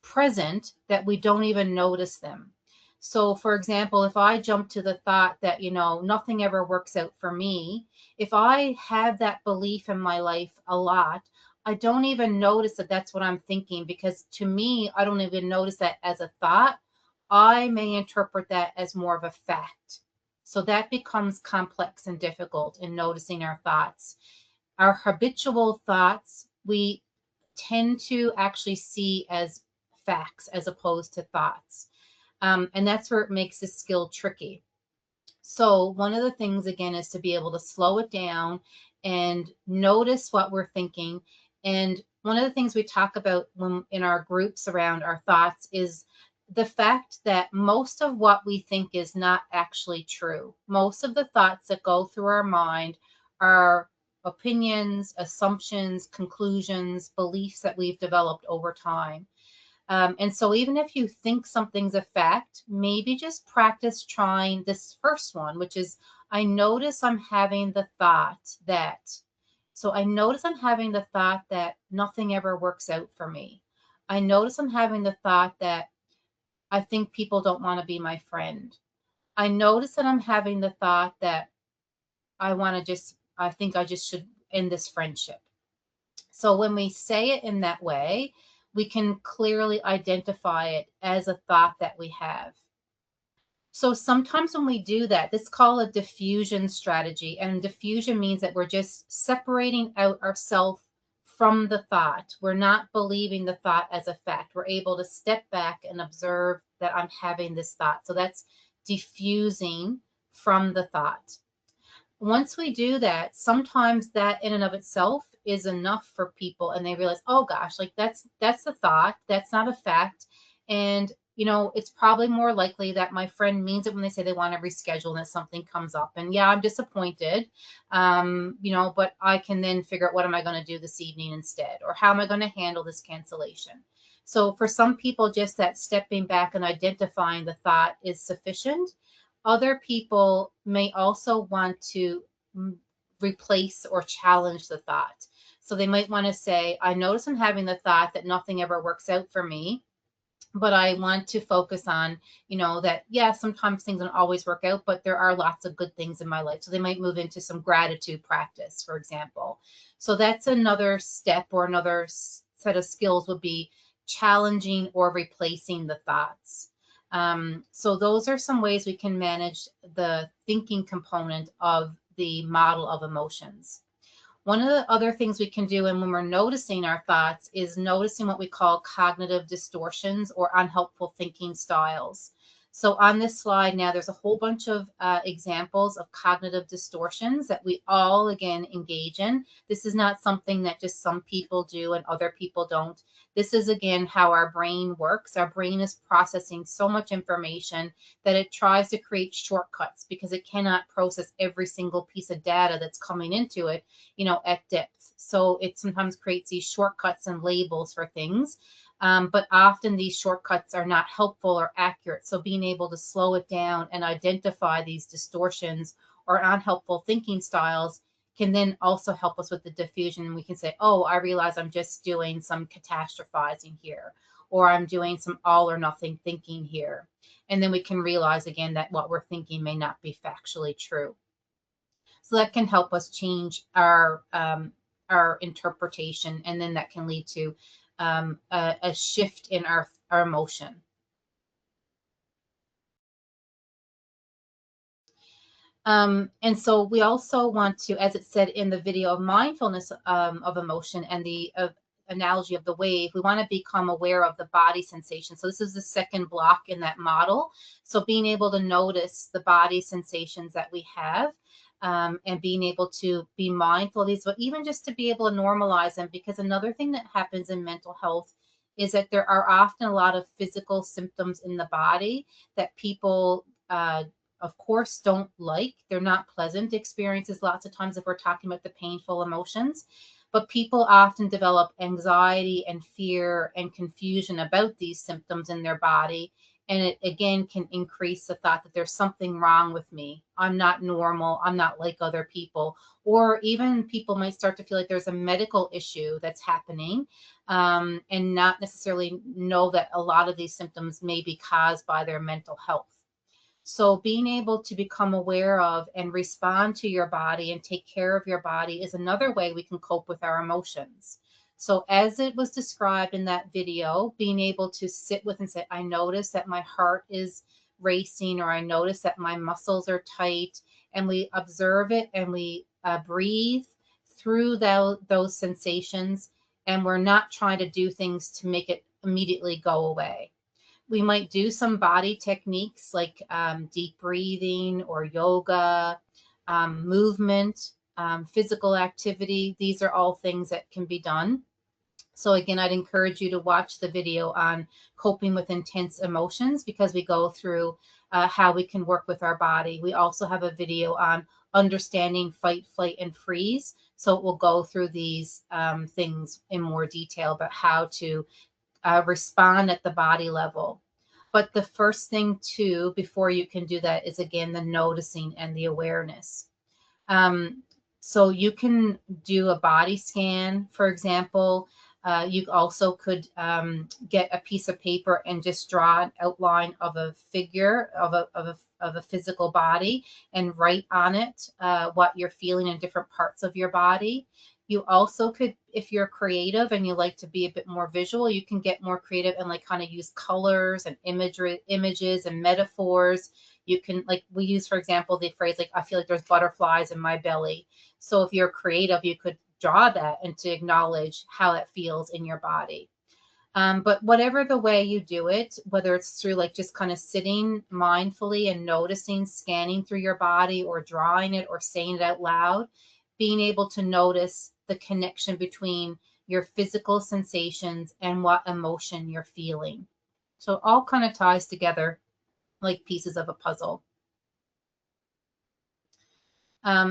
present that we don't even notice them. So for example, if I jump to the thought that, nothing ever works out for me, if I have that belief in my life a lot, I don't even notice that that's what I'm thinking, because to me, I don't even notice that as a thought. I may interpret that as more of a fact. So that becomes complex and difficult in noticing our thoughts. Our habitual thoughts, we tend to actually see as facts as opposed to thoughts. And that's where it makes this skill tricky. So one of the things, again, is to be able to slow it down and notice what we're thinking. And one of the things we talk about in our groups around our thoughts is the fact that most of what we think is not actually true. Most of the thoughts that go through our mind are opinions, assumptions, conclusions, beliefs that we've developed over time. And so even if you think something's a fact, maybe just practice trying this first one, which is, I notice I'm having the thought that. So I notice I'm having the thought that nothing ever works out for me. I notice I'm having the thought that I think people don't want to be my friend. I notice that I'm having the thought that I think I just should end this friendship. So when we say it in that way, we can clearly identify it as a thought that we have. So sometimes when we do that, this is called a diffusion strategy. And diffusion means that we're just separating out ourselves from the thought. We're not believing the thought as a fact. We're able to step back and observe that I'm having this thought. So that's diffusing from the thought. Once we do that, sometimes that in and of itself is enough for people, and they realize, oh gosh, like that's the thought, that's not a fact. And it's probably more likely that my friend means it when they say they want to reschedule and that something comes up. And yeah, I'm disappointed, but I can then figure out what am I going to do this evening instead, or how am I going to handle this cancellation. So for some people, just that stepping back and identifying the thought is sufficient. Other people may also want to replace or challenge the thought. So they might want to say, I notice I'm having the thought that nothing ever works out for me, but I want to focus on, that, yeah, sometimes things don't always work out, but there are lots of good things in my life. So they might move into some gratitude practice, for example. So that's another step, or another set of skills would be challenging or replacing the thoughts. So those are some ways we can manage the thinking component of the model of emotions. One of the other things we can do, and when we're noticing our thoughts, is noticing what we call cognitive distortions or unhelpful thinking styles. So on this slide now, there's a whole bunch of examples of cognitive distortions that we all, again, engage in. This is not something that just some people do and other people don't. This is, again, how our brain works. Our brain is processing so much information that it tries to create shortcuts because it cannot process every single piece of data that's coming into it, at depth. So it sometimes creates these shortcuts and labels for things. But often these shortcuts are not helpful or accurate. So being able to slow it down and identify these distortions or unhelpful thinking styles can then also help us with the diffusion. We can say, oh, I realize I'm just doing some catastrophizing here, or I'm doing some all or nothing thinking here. And then we can realize again that what we're thinking may not be factually true. So that can help us change our interpretation, and then that can lead to a shift in our emotion. And so we also want to, as it said in the video of mindfulness of emotion and the analogy of the wave, we want to become aware of the body sensation. So this is the second block in that model. So being able to notice the body sensations that we have, and being able to be mindful of these, but even just to be able to normalize them, because another thing that happens in mental health is that there are often a lot of physical symptoms in the body that people of course don't like. They're not pleasant experiences lots of times if we're talking about the painful emotions, but people often develop anxiety and fear and confusion about these symptoms in their body. And it again can increase the thought that there's something wrong with me. I'm not normal. I'm not like other people. Or even people might start to feel like there's a medical issue that's happening, and not necessarily know that a lot of these symptoms may be caused by their mental health. So being able to become aware of and respond to your body and take care of your body is another way we can cope with our emotions. So as it was described in that video, being able to sit with and say, I notice that my heart is racing, or I notice that my muscles are tight, and we observe it and we breathe through those sensations, and we're not trying to do things to make it immediately go away. We might do some body techniques like deep breathing or yoga, movement, physical activity. These are all things that can be done. So again, I'd encourage you to watch the video on coping with intense emotions, because we go through how we can work with our body. We also have a video on understanding fight, flight, and freeze. So it will go through these things in more detail about how to respond at the body level. But the first thing too, before you can do that, is again the noticing and the awareness. So you can do a body scan, for example. You also could get a piece of paper and just draw an outline of a figure of a physical body and write on it what you're feeling in different parts of your body. You also could, if you're creative and you like to be a bit more visual, you can get more creative and like kind of use colors and images and metaphors. You can, like we use, for example, the phrase like, I feel like there's butterflies in my belly. So if you're creative, you could draw that and to acknowledge how it feels in your body. But whatever the way you do it, whether it's through like just kind of sitting mindfully and noticing, scanning through your body, or drawing it or saying it out loud, being able to notice the connection between your physical sensations and what emotion you're feeling. So it all kind of ties together like pieces of a puzzle.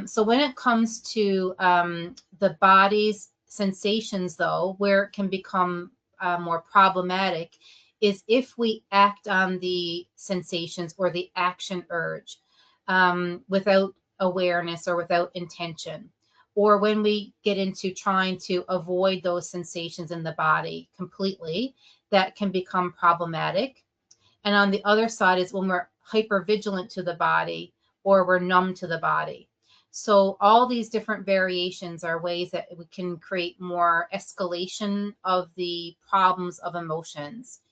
So when it comes to the body's sensations, though, where it can become more problematic is if we act on the sensations or the action urge without awareness or without intention, or when we get into trying to avoid those sensations in the body completely, that can become problematic. And on the other side is when we're hypervigilant to the body or we're numb to the body. So all these different variations are ways that we can create more escalation of the problems of emotions.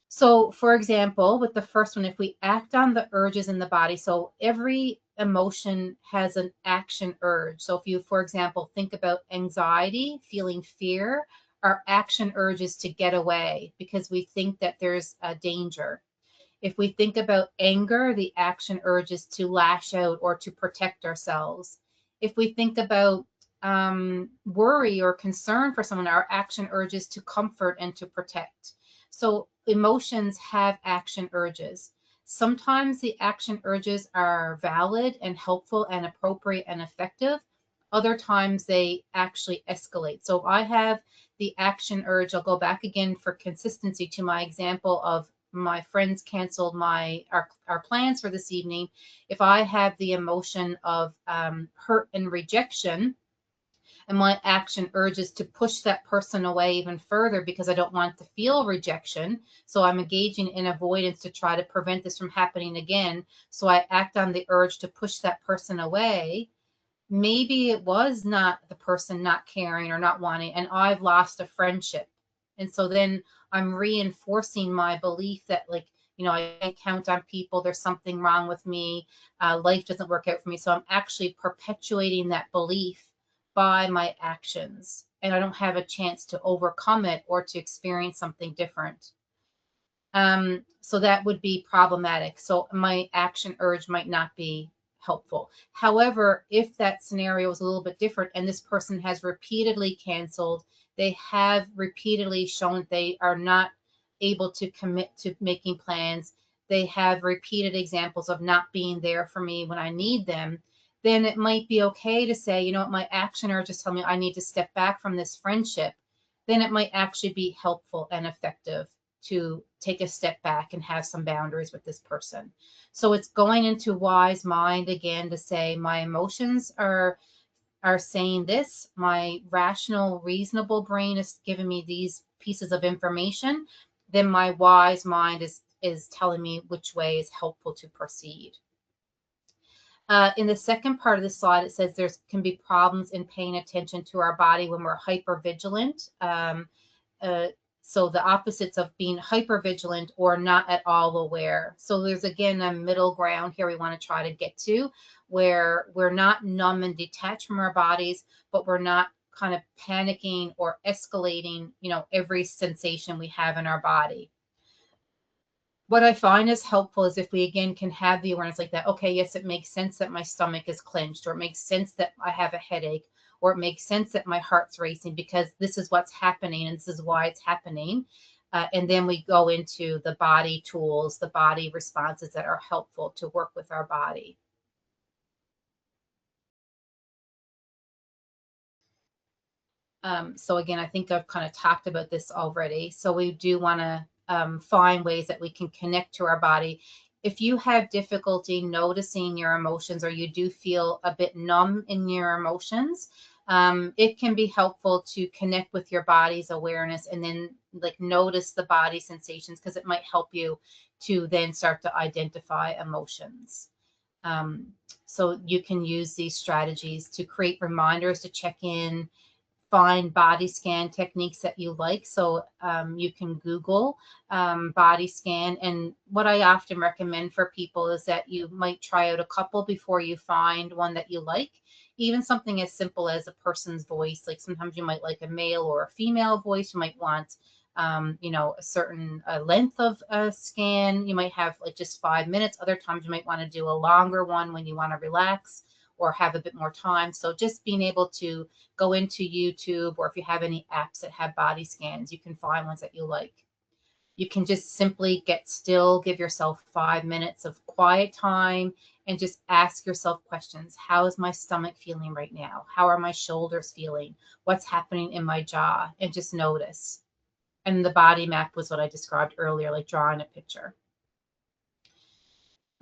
So for example, with the first one, if we act on the urges in the body, so every emotion has an action urge. So if you, for example, think about anxiety, feeling fear, our action urge is to get away because we think that there's a danger. If we think about anger, the action urge is to lash out or to protect ourselves. If we think about worry or concern for someone, our action urge is to comfort and to protect. So emotions have action urges. Sometimes the action urges are valid and helpful and appropriate and effective. Other times they actually escalate. So if I have the action urge, I'll go back again for consistency to my example of my friends canceled our plans for this evening. If I have the emotion of hurt and rejection, and my action urges to push that person away even further because I don't want to feel rejection, so I'm engaging in avoidance to try to prevent this from happening again, so I act on the urge to push that person away. Maybe it was not the person not caring or not wanting, and I've lost a friendship. And so then I'm reinforcing my belief that, like, you know, I can't count on people. There's something wrong with me. Life doesn't work out for me. So I'm actually perpetuating that belief by my actions. And I don't have a chance to overcome it or to experience something different. So that would be problematic. So my action urge might not be helpful. However, if that scenario is a little bit different and this person has repeatedly canceled, they have repeatedly shown they are not able to commit to making plans, they have repeated examples of not being there for me when I need them, then it might be okay to say, you know what, my action urge is telling me I need to step back from this friendship. Then it might actually be helpful and effective to take a step back and have some boundaries with this person. So it's going into wise mind again to say my emotions are saying this, my rational, reasonable brain is giving me these pieces of information, then my wise mind is telling me which way is helpful to proceed. In the second part of the slide, it says there can be problems in paying attention to our body when we're hypervigilant. So the opposites of being hypervigilant or not at all aware. So there's again a middle ground here we want to try to get to, where we're not numb and detached from our bodies, but we're not kind of panicking or escalating, you know, every sensation we have in our body. What I find is helpful is if we again can have the awareness like that. Okay, yes, it makes sense that my stomach is clenched, or it makes sense that I have a headache, or it makes sense that my heart's racing because this is what's happening and this is why it's happening. And then we go into the body tools, the body responses that are helpful to work with our body. So again, I think I've kind of talked about this already. So we do want to find ways that we can connect to our body. If you have difficulty noticing your emotions, or you do feel a bit numb in your emotions, it can be helpful to connect with your body's awareness and then like notice the body sensations, because it might help you to then start to identify emotions. So you can use these strategies to create reminders to check in, find body scan techniques that you like. So you can Google body scan. And what I often recommend for people is that you might try out a couple before you find one that you like. Even something as simple as a person's voice. Like sometimes you might like a male or a female voice. You might want, a certain length of a scan. You might have like just 5 minutes. Other times you might want to do a longer one when you want to relax or have a bit more time. So just being able to go into YouTube, or if you have any apps that have body scans, you can find ones that you like. You can just simply get still, give yourself 5 minutes of quiet time, and just ask yourself questions. How is my stomach feeling right now? How are my shoulders feeling? What's happening in my jaw? And just notice. And the body map was what I described earlier, like drawing a picture.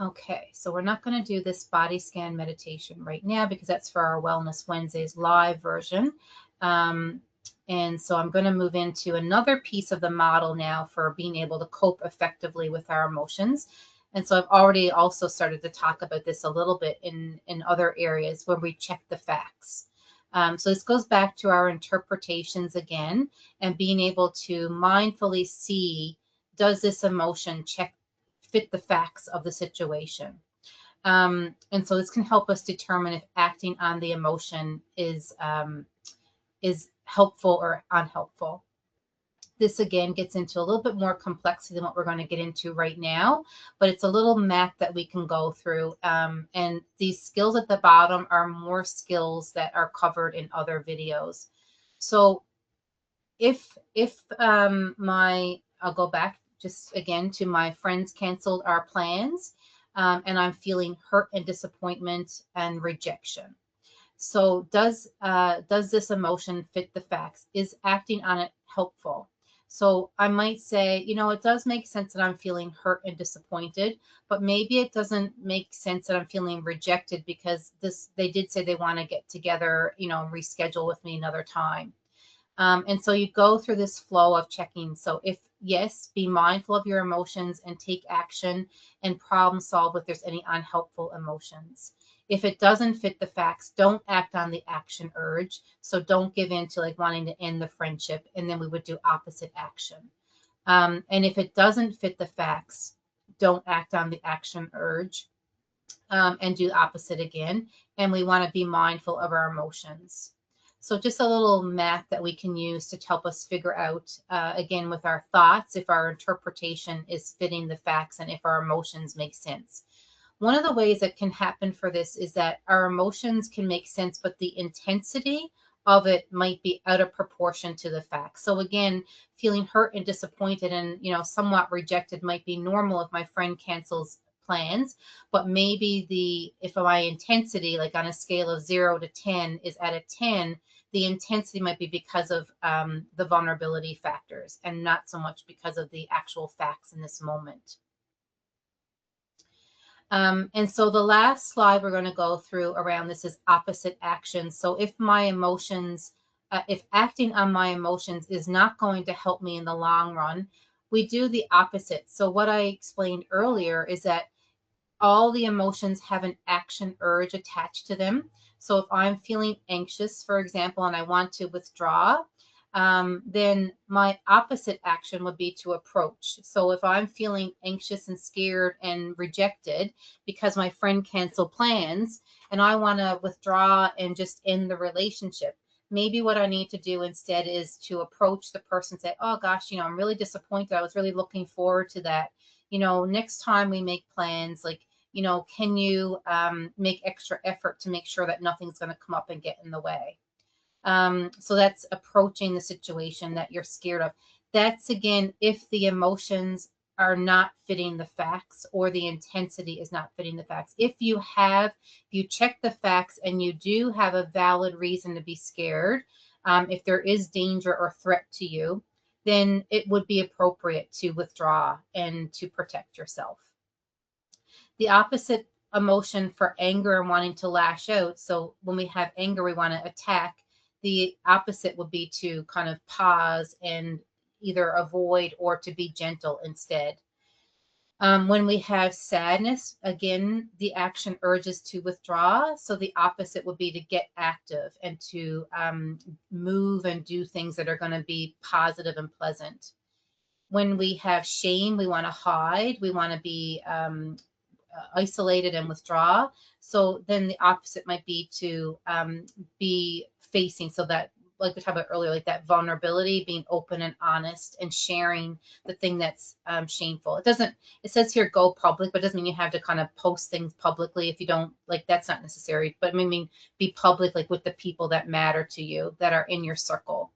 Okay, so we're not going to do this body scan meditation right now because that's for our Wellness Wednesdays live version. And so I'm going to move into another piece of the model now for being able to cope effectively with our emotions. And so I've already also started to talk about this a little bit in other areas where we check the facts. So this goes back to our interpretations again, and being able to mindfully see, does this emotion fit the facts of the situation? And so this can help us determine if acting on the emotion is helpful or unhelpful. This again gets into a little bit more complexity than what we're going to get into right now, but it's a little map that we can go through. And these skills at the bottom are more skills that are covered in other videos. So if I'll go back just again to my friends canceled our plans, and I'm feeling hurt and disappointment and rejection. So does this emotion fit the facts? Is acting on it helpful? So I might say, it does make sense that I'm feeling hurt and disappointed, but maybe it doesn't make sense that I'm feeling rejected because they did say they want to get together, reschedule with me another time. And so you go through this flow of checking. So if yes, be mindful of your emotions and take action and problem solve if there's any unhelpful emotions. If it doesn't fit the facts, don't act on the action urge. So don't give in to like wanting to end the friendship, and then we would do opposite action. And if it doesn't fit the facts, don't act on the action urge, and do opposite again. And we want to be mindful of our emotions. So just a little map that we can use to help us figure out, again, with our thoughts, if our interpretation is fitting the facts and if our emotions make sense. One of the ways that can happen for this is that our emotions can make sense, but the intensity of it might be out of proportion to the facts. So again, feeling hurt and disappointed and, somewhat rejected might be normal if my friend cancels plans, but maybe if my intensity, like on a scale of 0 to 10, is at a 10, the intensity might be because of the vulnerability factors and not so much because of the actual facts in this moment. And so the last slide we're going to go through around this is opposite action. So if my emotions, if acting on my emotions is not going to help me in the long run, we do the opposite. So what I explained earlier is that all the emotions have an action urge attached to them. So if I'm feeling anxious, for example, and I want to withdraw, then my opposite action would be to approach. So if I'm feeling anxious and scared and rejected because my friend canceled plans and I want to withdraw and just end the relationship, maybe what I need to do instead is to approach the person and say, oh gosh, I'm really disappointed. I was really looking forward to that. Next time we make plans, like, can you make extra effort to make sure that nothing's going to come up and get in the way? So that's approaching the situation that you're scared of. That's again, if the emotions are not fitting the facts or the intensity is not fitting the facts. If you check the facts and you do have a valid reason to be scared, if there is danger or threat to you, then it would be appropriate to withdraw and to protect yourself. The opposite emotion for anger and wanting to lash out. So when we have anger, we want to attack. The opposite would be to kind of pause and either avoid or to be gentle instead. When we have sadness, again, the action urges to withdraw. So the opposite would be to get active and to move and do things that are going to be positive and pleasant. When we have shame, we want to hide. We want to be isolated and withdraw. So then the opposite might be to be facing, so that, like we talked about earlier, like that vulnerability, being open and honest and sharing the thing that's shameful. It says here go public, but it doesn't mean you have to kind of post things publicly if you don't, like, that's not necessary. But I mean, be public, like with the people that matter to you, that are in your circle.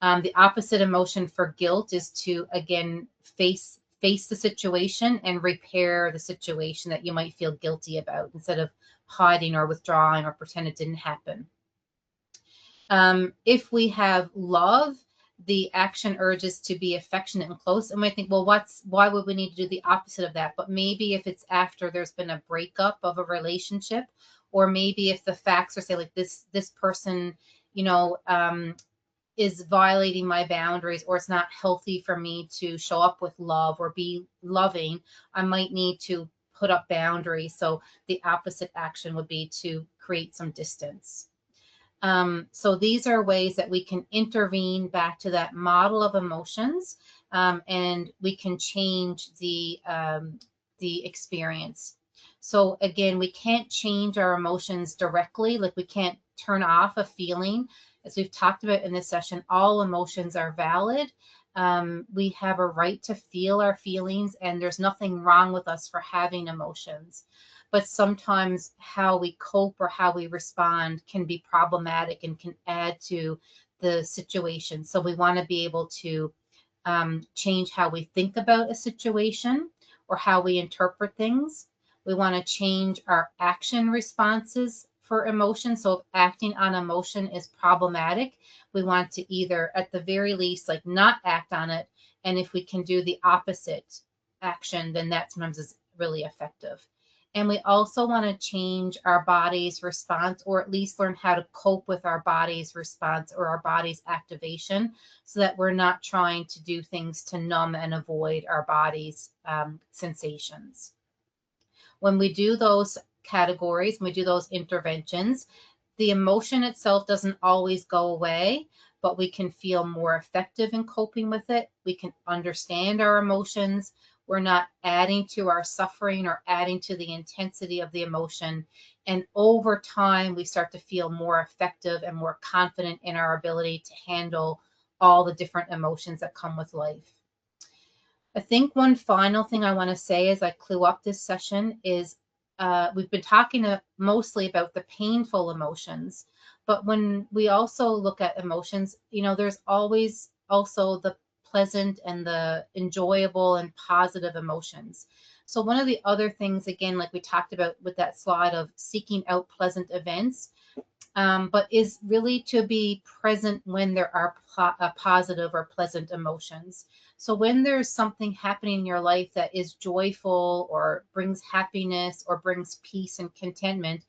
The opposite emotion for guilt is to, again, face the situation and repair the situation that you might feel guilty about, instead of hiding or withdrawing or pretend it didn't happen. If we have love, the action urges to be affectionate and close. And we think, well, why would we need to do the opposite of that? But maybe if it's after there's been a breakup of a relationship, or maybe if the facts are, say, like this person, is violating my boundaries, or it's not healthy for me to show up with love or be loving, I might need to put up boundaries. So the opposite action would be to create some distance. So these are ways that we can intervene back to that model of emotions, and we can change the experience. So again, we can't change our emotions directly, like we can't turn off a feeling. As we've talked about in this session, all emotions are valid. We have a right to feel our feelings, and there's nothing wrong with us for having emotions. But sometimes how we cope or how we respond can be problematic and can add to the situation. So we want to be able to change how we think about a situation or how we interpret things. We want to change our action responses for emotion. So if acting on emotion is problematic, we want to either, at the very least, like not act on it. And if we can do the opposite action, then that sometimes is really effective. And we also want to change our body's response, or at least learn how to cope with our body's response or our body's activation, so that we're not trying to do things to numb and avoid our body's sensations. When we do those categories, when we do those interventions, the emotion itself doesn't always go away, but we can feel more effective in coping with it. We can understand our emotions. We're not adding to our suffering or adding to the intensity of the emotion. And over time, we start to feel more effective and more confident in our ability to handle all the different emotions that come with life. I think one final thing I want to say as I clue up this session is we've been talking mostly about the painful emotions, but when we also look at emotions, there's always also the pleasant and the enjoyable and positive emotions. So one of the other things, again, like we talked about with that slide of seeking out pleasant events, but is really to be present when there are positive or pleasant emotions. So when there's something happening in your life that is joyful or brings happiness or brings peace and contentment,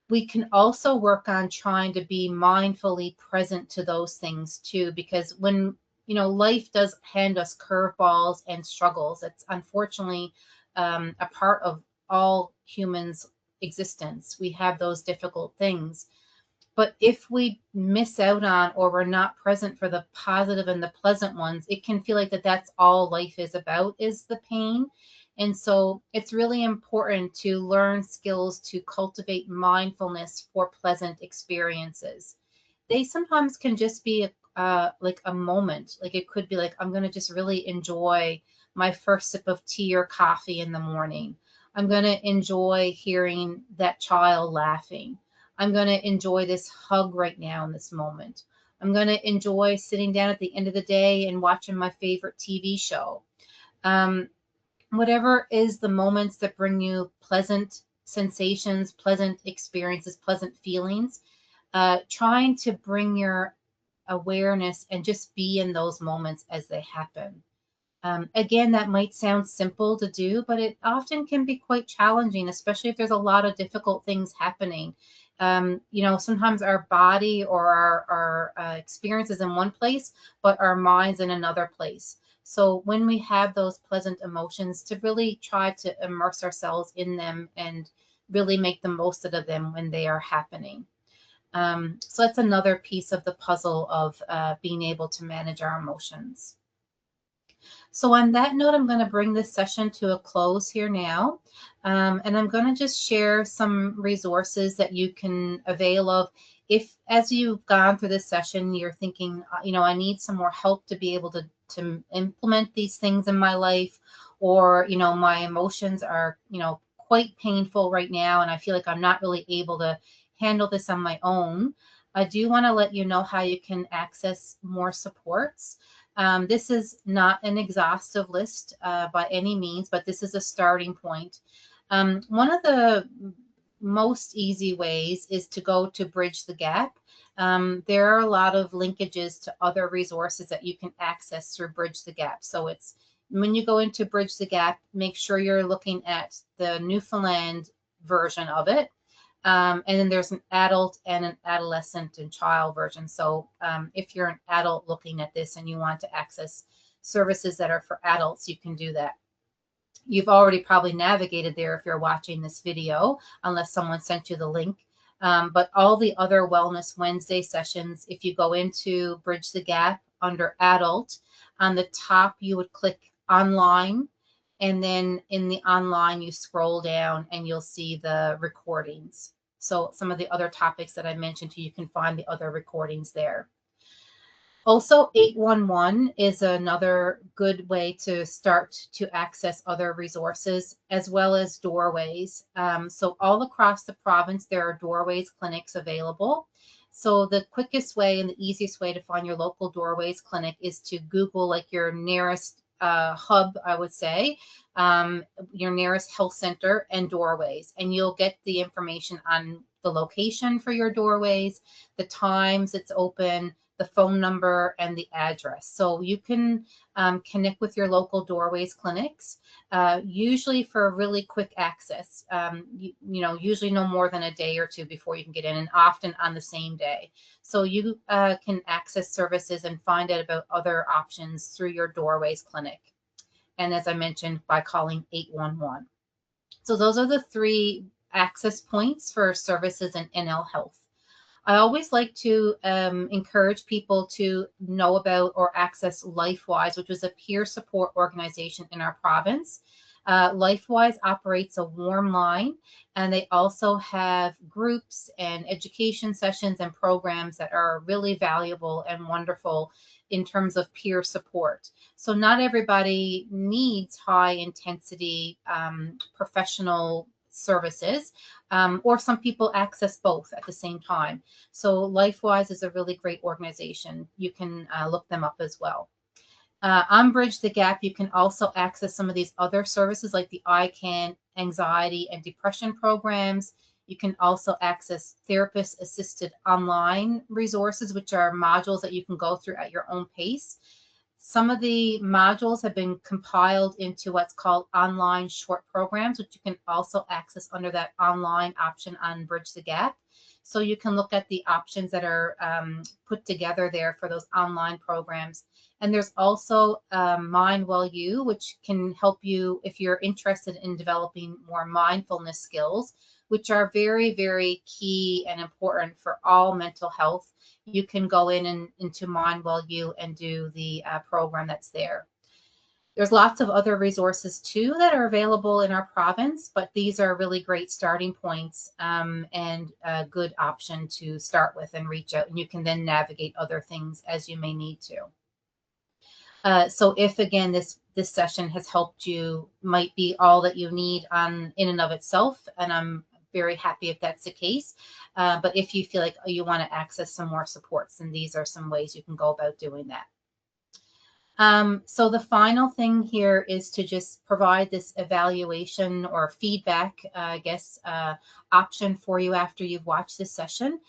we can also work on trying to be mindfully present to those things too, because when life does hand us curveballs and struggles, it's unfortunately a part of all humans' existence. We have those difficult things. But if we miss out on, or we're not present for the positive and the pleasant ones, it can feel like that's all life is about, is the pain. And so it's really important to learn skills to cultivate mindfulness for pleasant experiences. They sometimes can just be like a moment. Like it could be like, I'm going to just really enjoy my first sip of tea or coffee in the morning. I'm going to enjoy hearing that child laughing. I'm going to enjoy this hug right now in this moment. I'm going to enjoy sitting down at the end of the day and watching my favorite TV show. Whatever is the moments that bring you pleasant sensations, pleasant experiences, pleasant feelings, trying to bring your awareness and just be in those moments as they happen. Again, that might sound simple to do, but it often can be quite challenging, especially if there's a lot of difficult things happening. Sometimes our body or our experience is in one place, but our mind's in another place. So when we have those pleasant emotions, to really try to immerse ourselves in them and really make the most out of them when they are happening. So that's another piece of the puzzle of being able to manage our emotions. So on that note, I'm going to bring this session to a close here now. And I'm going to just share some resources that you can avail of. If, as you've gone through this session, you're thinking, I need some more help to be able to implement these things in my life, or, my emotions are, quite painful right now, and I feel like I'm not really able to handle this on my own, I do want to let you know how you can access more supports. This is not an exhaustive list by any means, but this is a starting point. One of the most easy ways is to go to Bridge the Gap. There are a lot of linkages to other resources that you can access through Bridge the Gap. So it's when you go into Bridge the Gap, make sure you're looking at the Newfoundland version of it. And then there's an adult and an adolescent and child version. So if you're an adult looking at this and you want to access services that are for adults, you can do that. You've already probably navigated there if you're watching this video, unless someone sent you the link. But all the other Wellness Wednesday sessions, if you go into Bridge the Gap under adult, on the top you would click online. And then in the online, you scroll down and you'll see the recordings. So some of the other topics that I mentioned to you, can find the other recordings there. Also, 811 is another good way to start to access other resources, as well as Doorways. So all across the province, there are Doorways clinics available. So the quickest way and the easiest way to find your local Doorways clinic is to Google like your nearest hub, I would say, your nearest health center and Doorways, and you'll get the information on the location for your Doorways, the times it's open, the phone number, and the address. So you can connect with your local Doorways clinics, usually for really quick access, usually no more than a day or two before you can get in, and often on the same day. So you can access services and find out about other options through your Doorways clinic. And as I mentioned, by calling 811. So those are the 3 access points for services in NL Health. I always like to encourage people to know about or access LifeWise, which is a peer support organization in our province. LifeWise operates a warm line, and they also have groups and education sessions and programs that are really valuable and wonderful in terms of peer support. So not everybody needs high intensity professional services, or some people access both at the same time. So LifeWise is a really great organization. You can look them up as well. On Bridge the Gap, you can also access some of these other services like the ICAN anxiety and depression programs. You can also access therapist-assisted online resources, which are modules that you can go through at your own pace. Some of the modules have been compiled into what's called online short programs, which you can also access under that online option on Bridge the Gap. So you can look at the options that are put together there for those online programs. And there's also MindWellU, which can help you if you're interested in developing more mindfulness skills, which are very, very key and important for all mental health. You can go in and into MindWellU and do the program that's there. There's lots of other resources too that are available in our province, but these are really great starting points and a good option to start with and reach out, and you can then navigate other things as you may need to. So if again this session has helped you, might be all that you need in and of itself, and I'm very happy if that's the case. But if you feel like you want to access some more supports, then these are some ways you can go about doing that. So the final thing here is to just provide this evaluation or feedback, I guess, option for you after you've watched this session.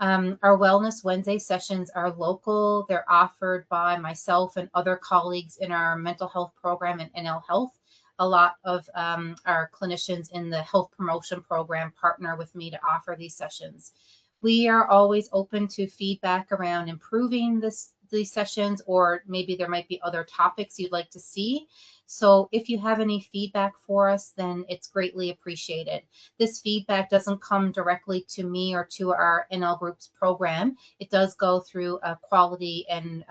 Our Wellness Wednesday sessions are local. They're offered by myself and other colleagues in our mental health program and NL Health. A lot of our clinicians in the health promotion program partner with me to offer these sessions. We are always open to feedback around improving these sessions, or maybe there might be other topics you'd like to see. So if you have any feedback for us, then it's greatly appreciated. This feedback doesn't come directly to me or to our NL Group's program. It does go through a quality and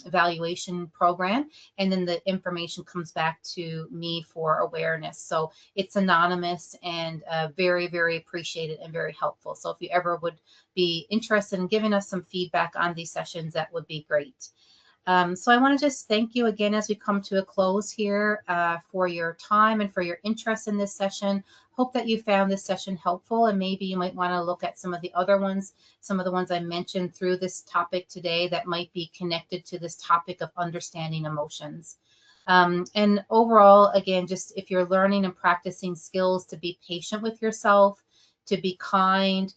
evaluation program, and then the information comes back to me for awareness. So it's anonymous and very, very appreciated and very helpful. So if you ever would be interested in giving us some feedback on these sessions, that would be great. So I want to just thank you again as we come to a close here for your time and for your interest in this session. Hope that you found this session helpful, and maybe you might want to look at some of the other ones, some of the ones I mentioned through this topic today that might be connected to this topic of understanding emotions. And overall, again, just if you're learning and practicing skills to be patient with yourself, to be kind,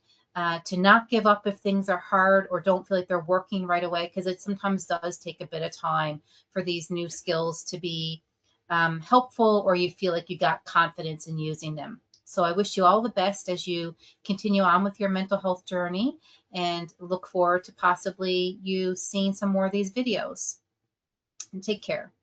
to not give up if things are hard or don't feel like they're working right away, because it sometimes does take a bit of time for these new skills to be helpful, or you feel like you got confidence in using them. So I wish you all the best as you continue on with your mental health journey, and look forward to possibly you seeing some more of these videos. And take care.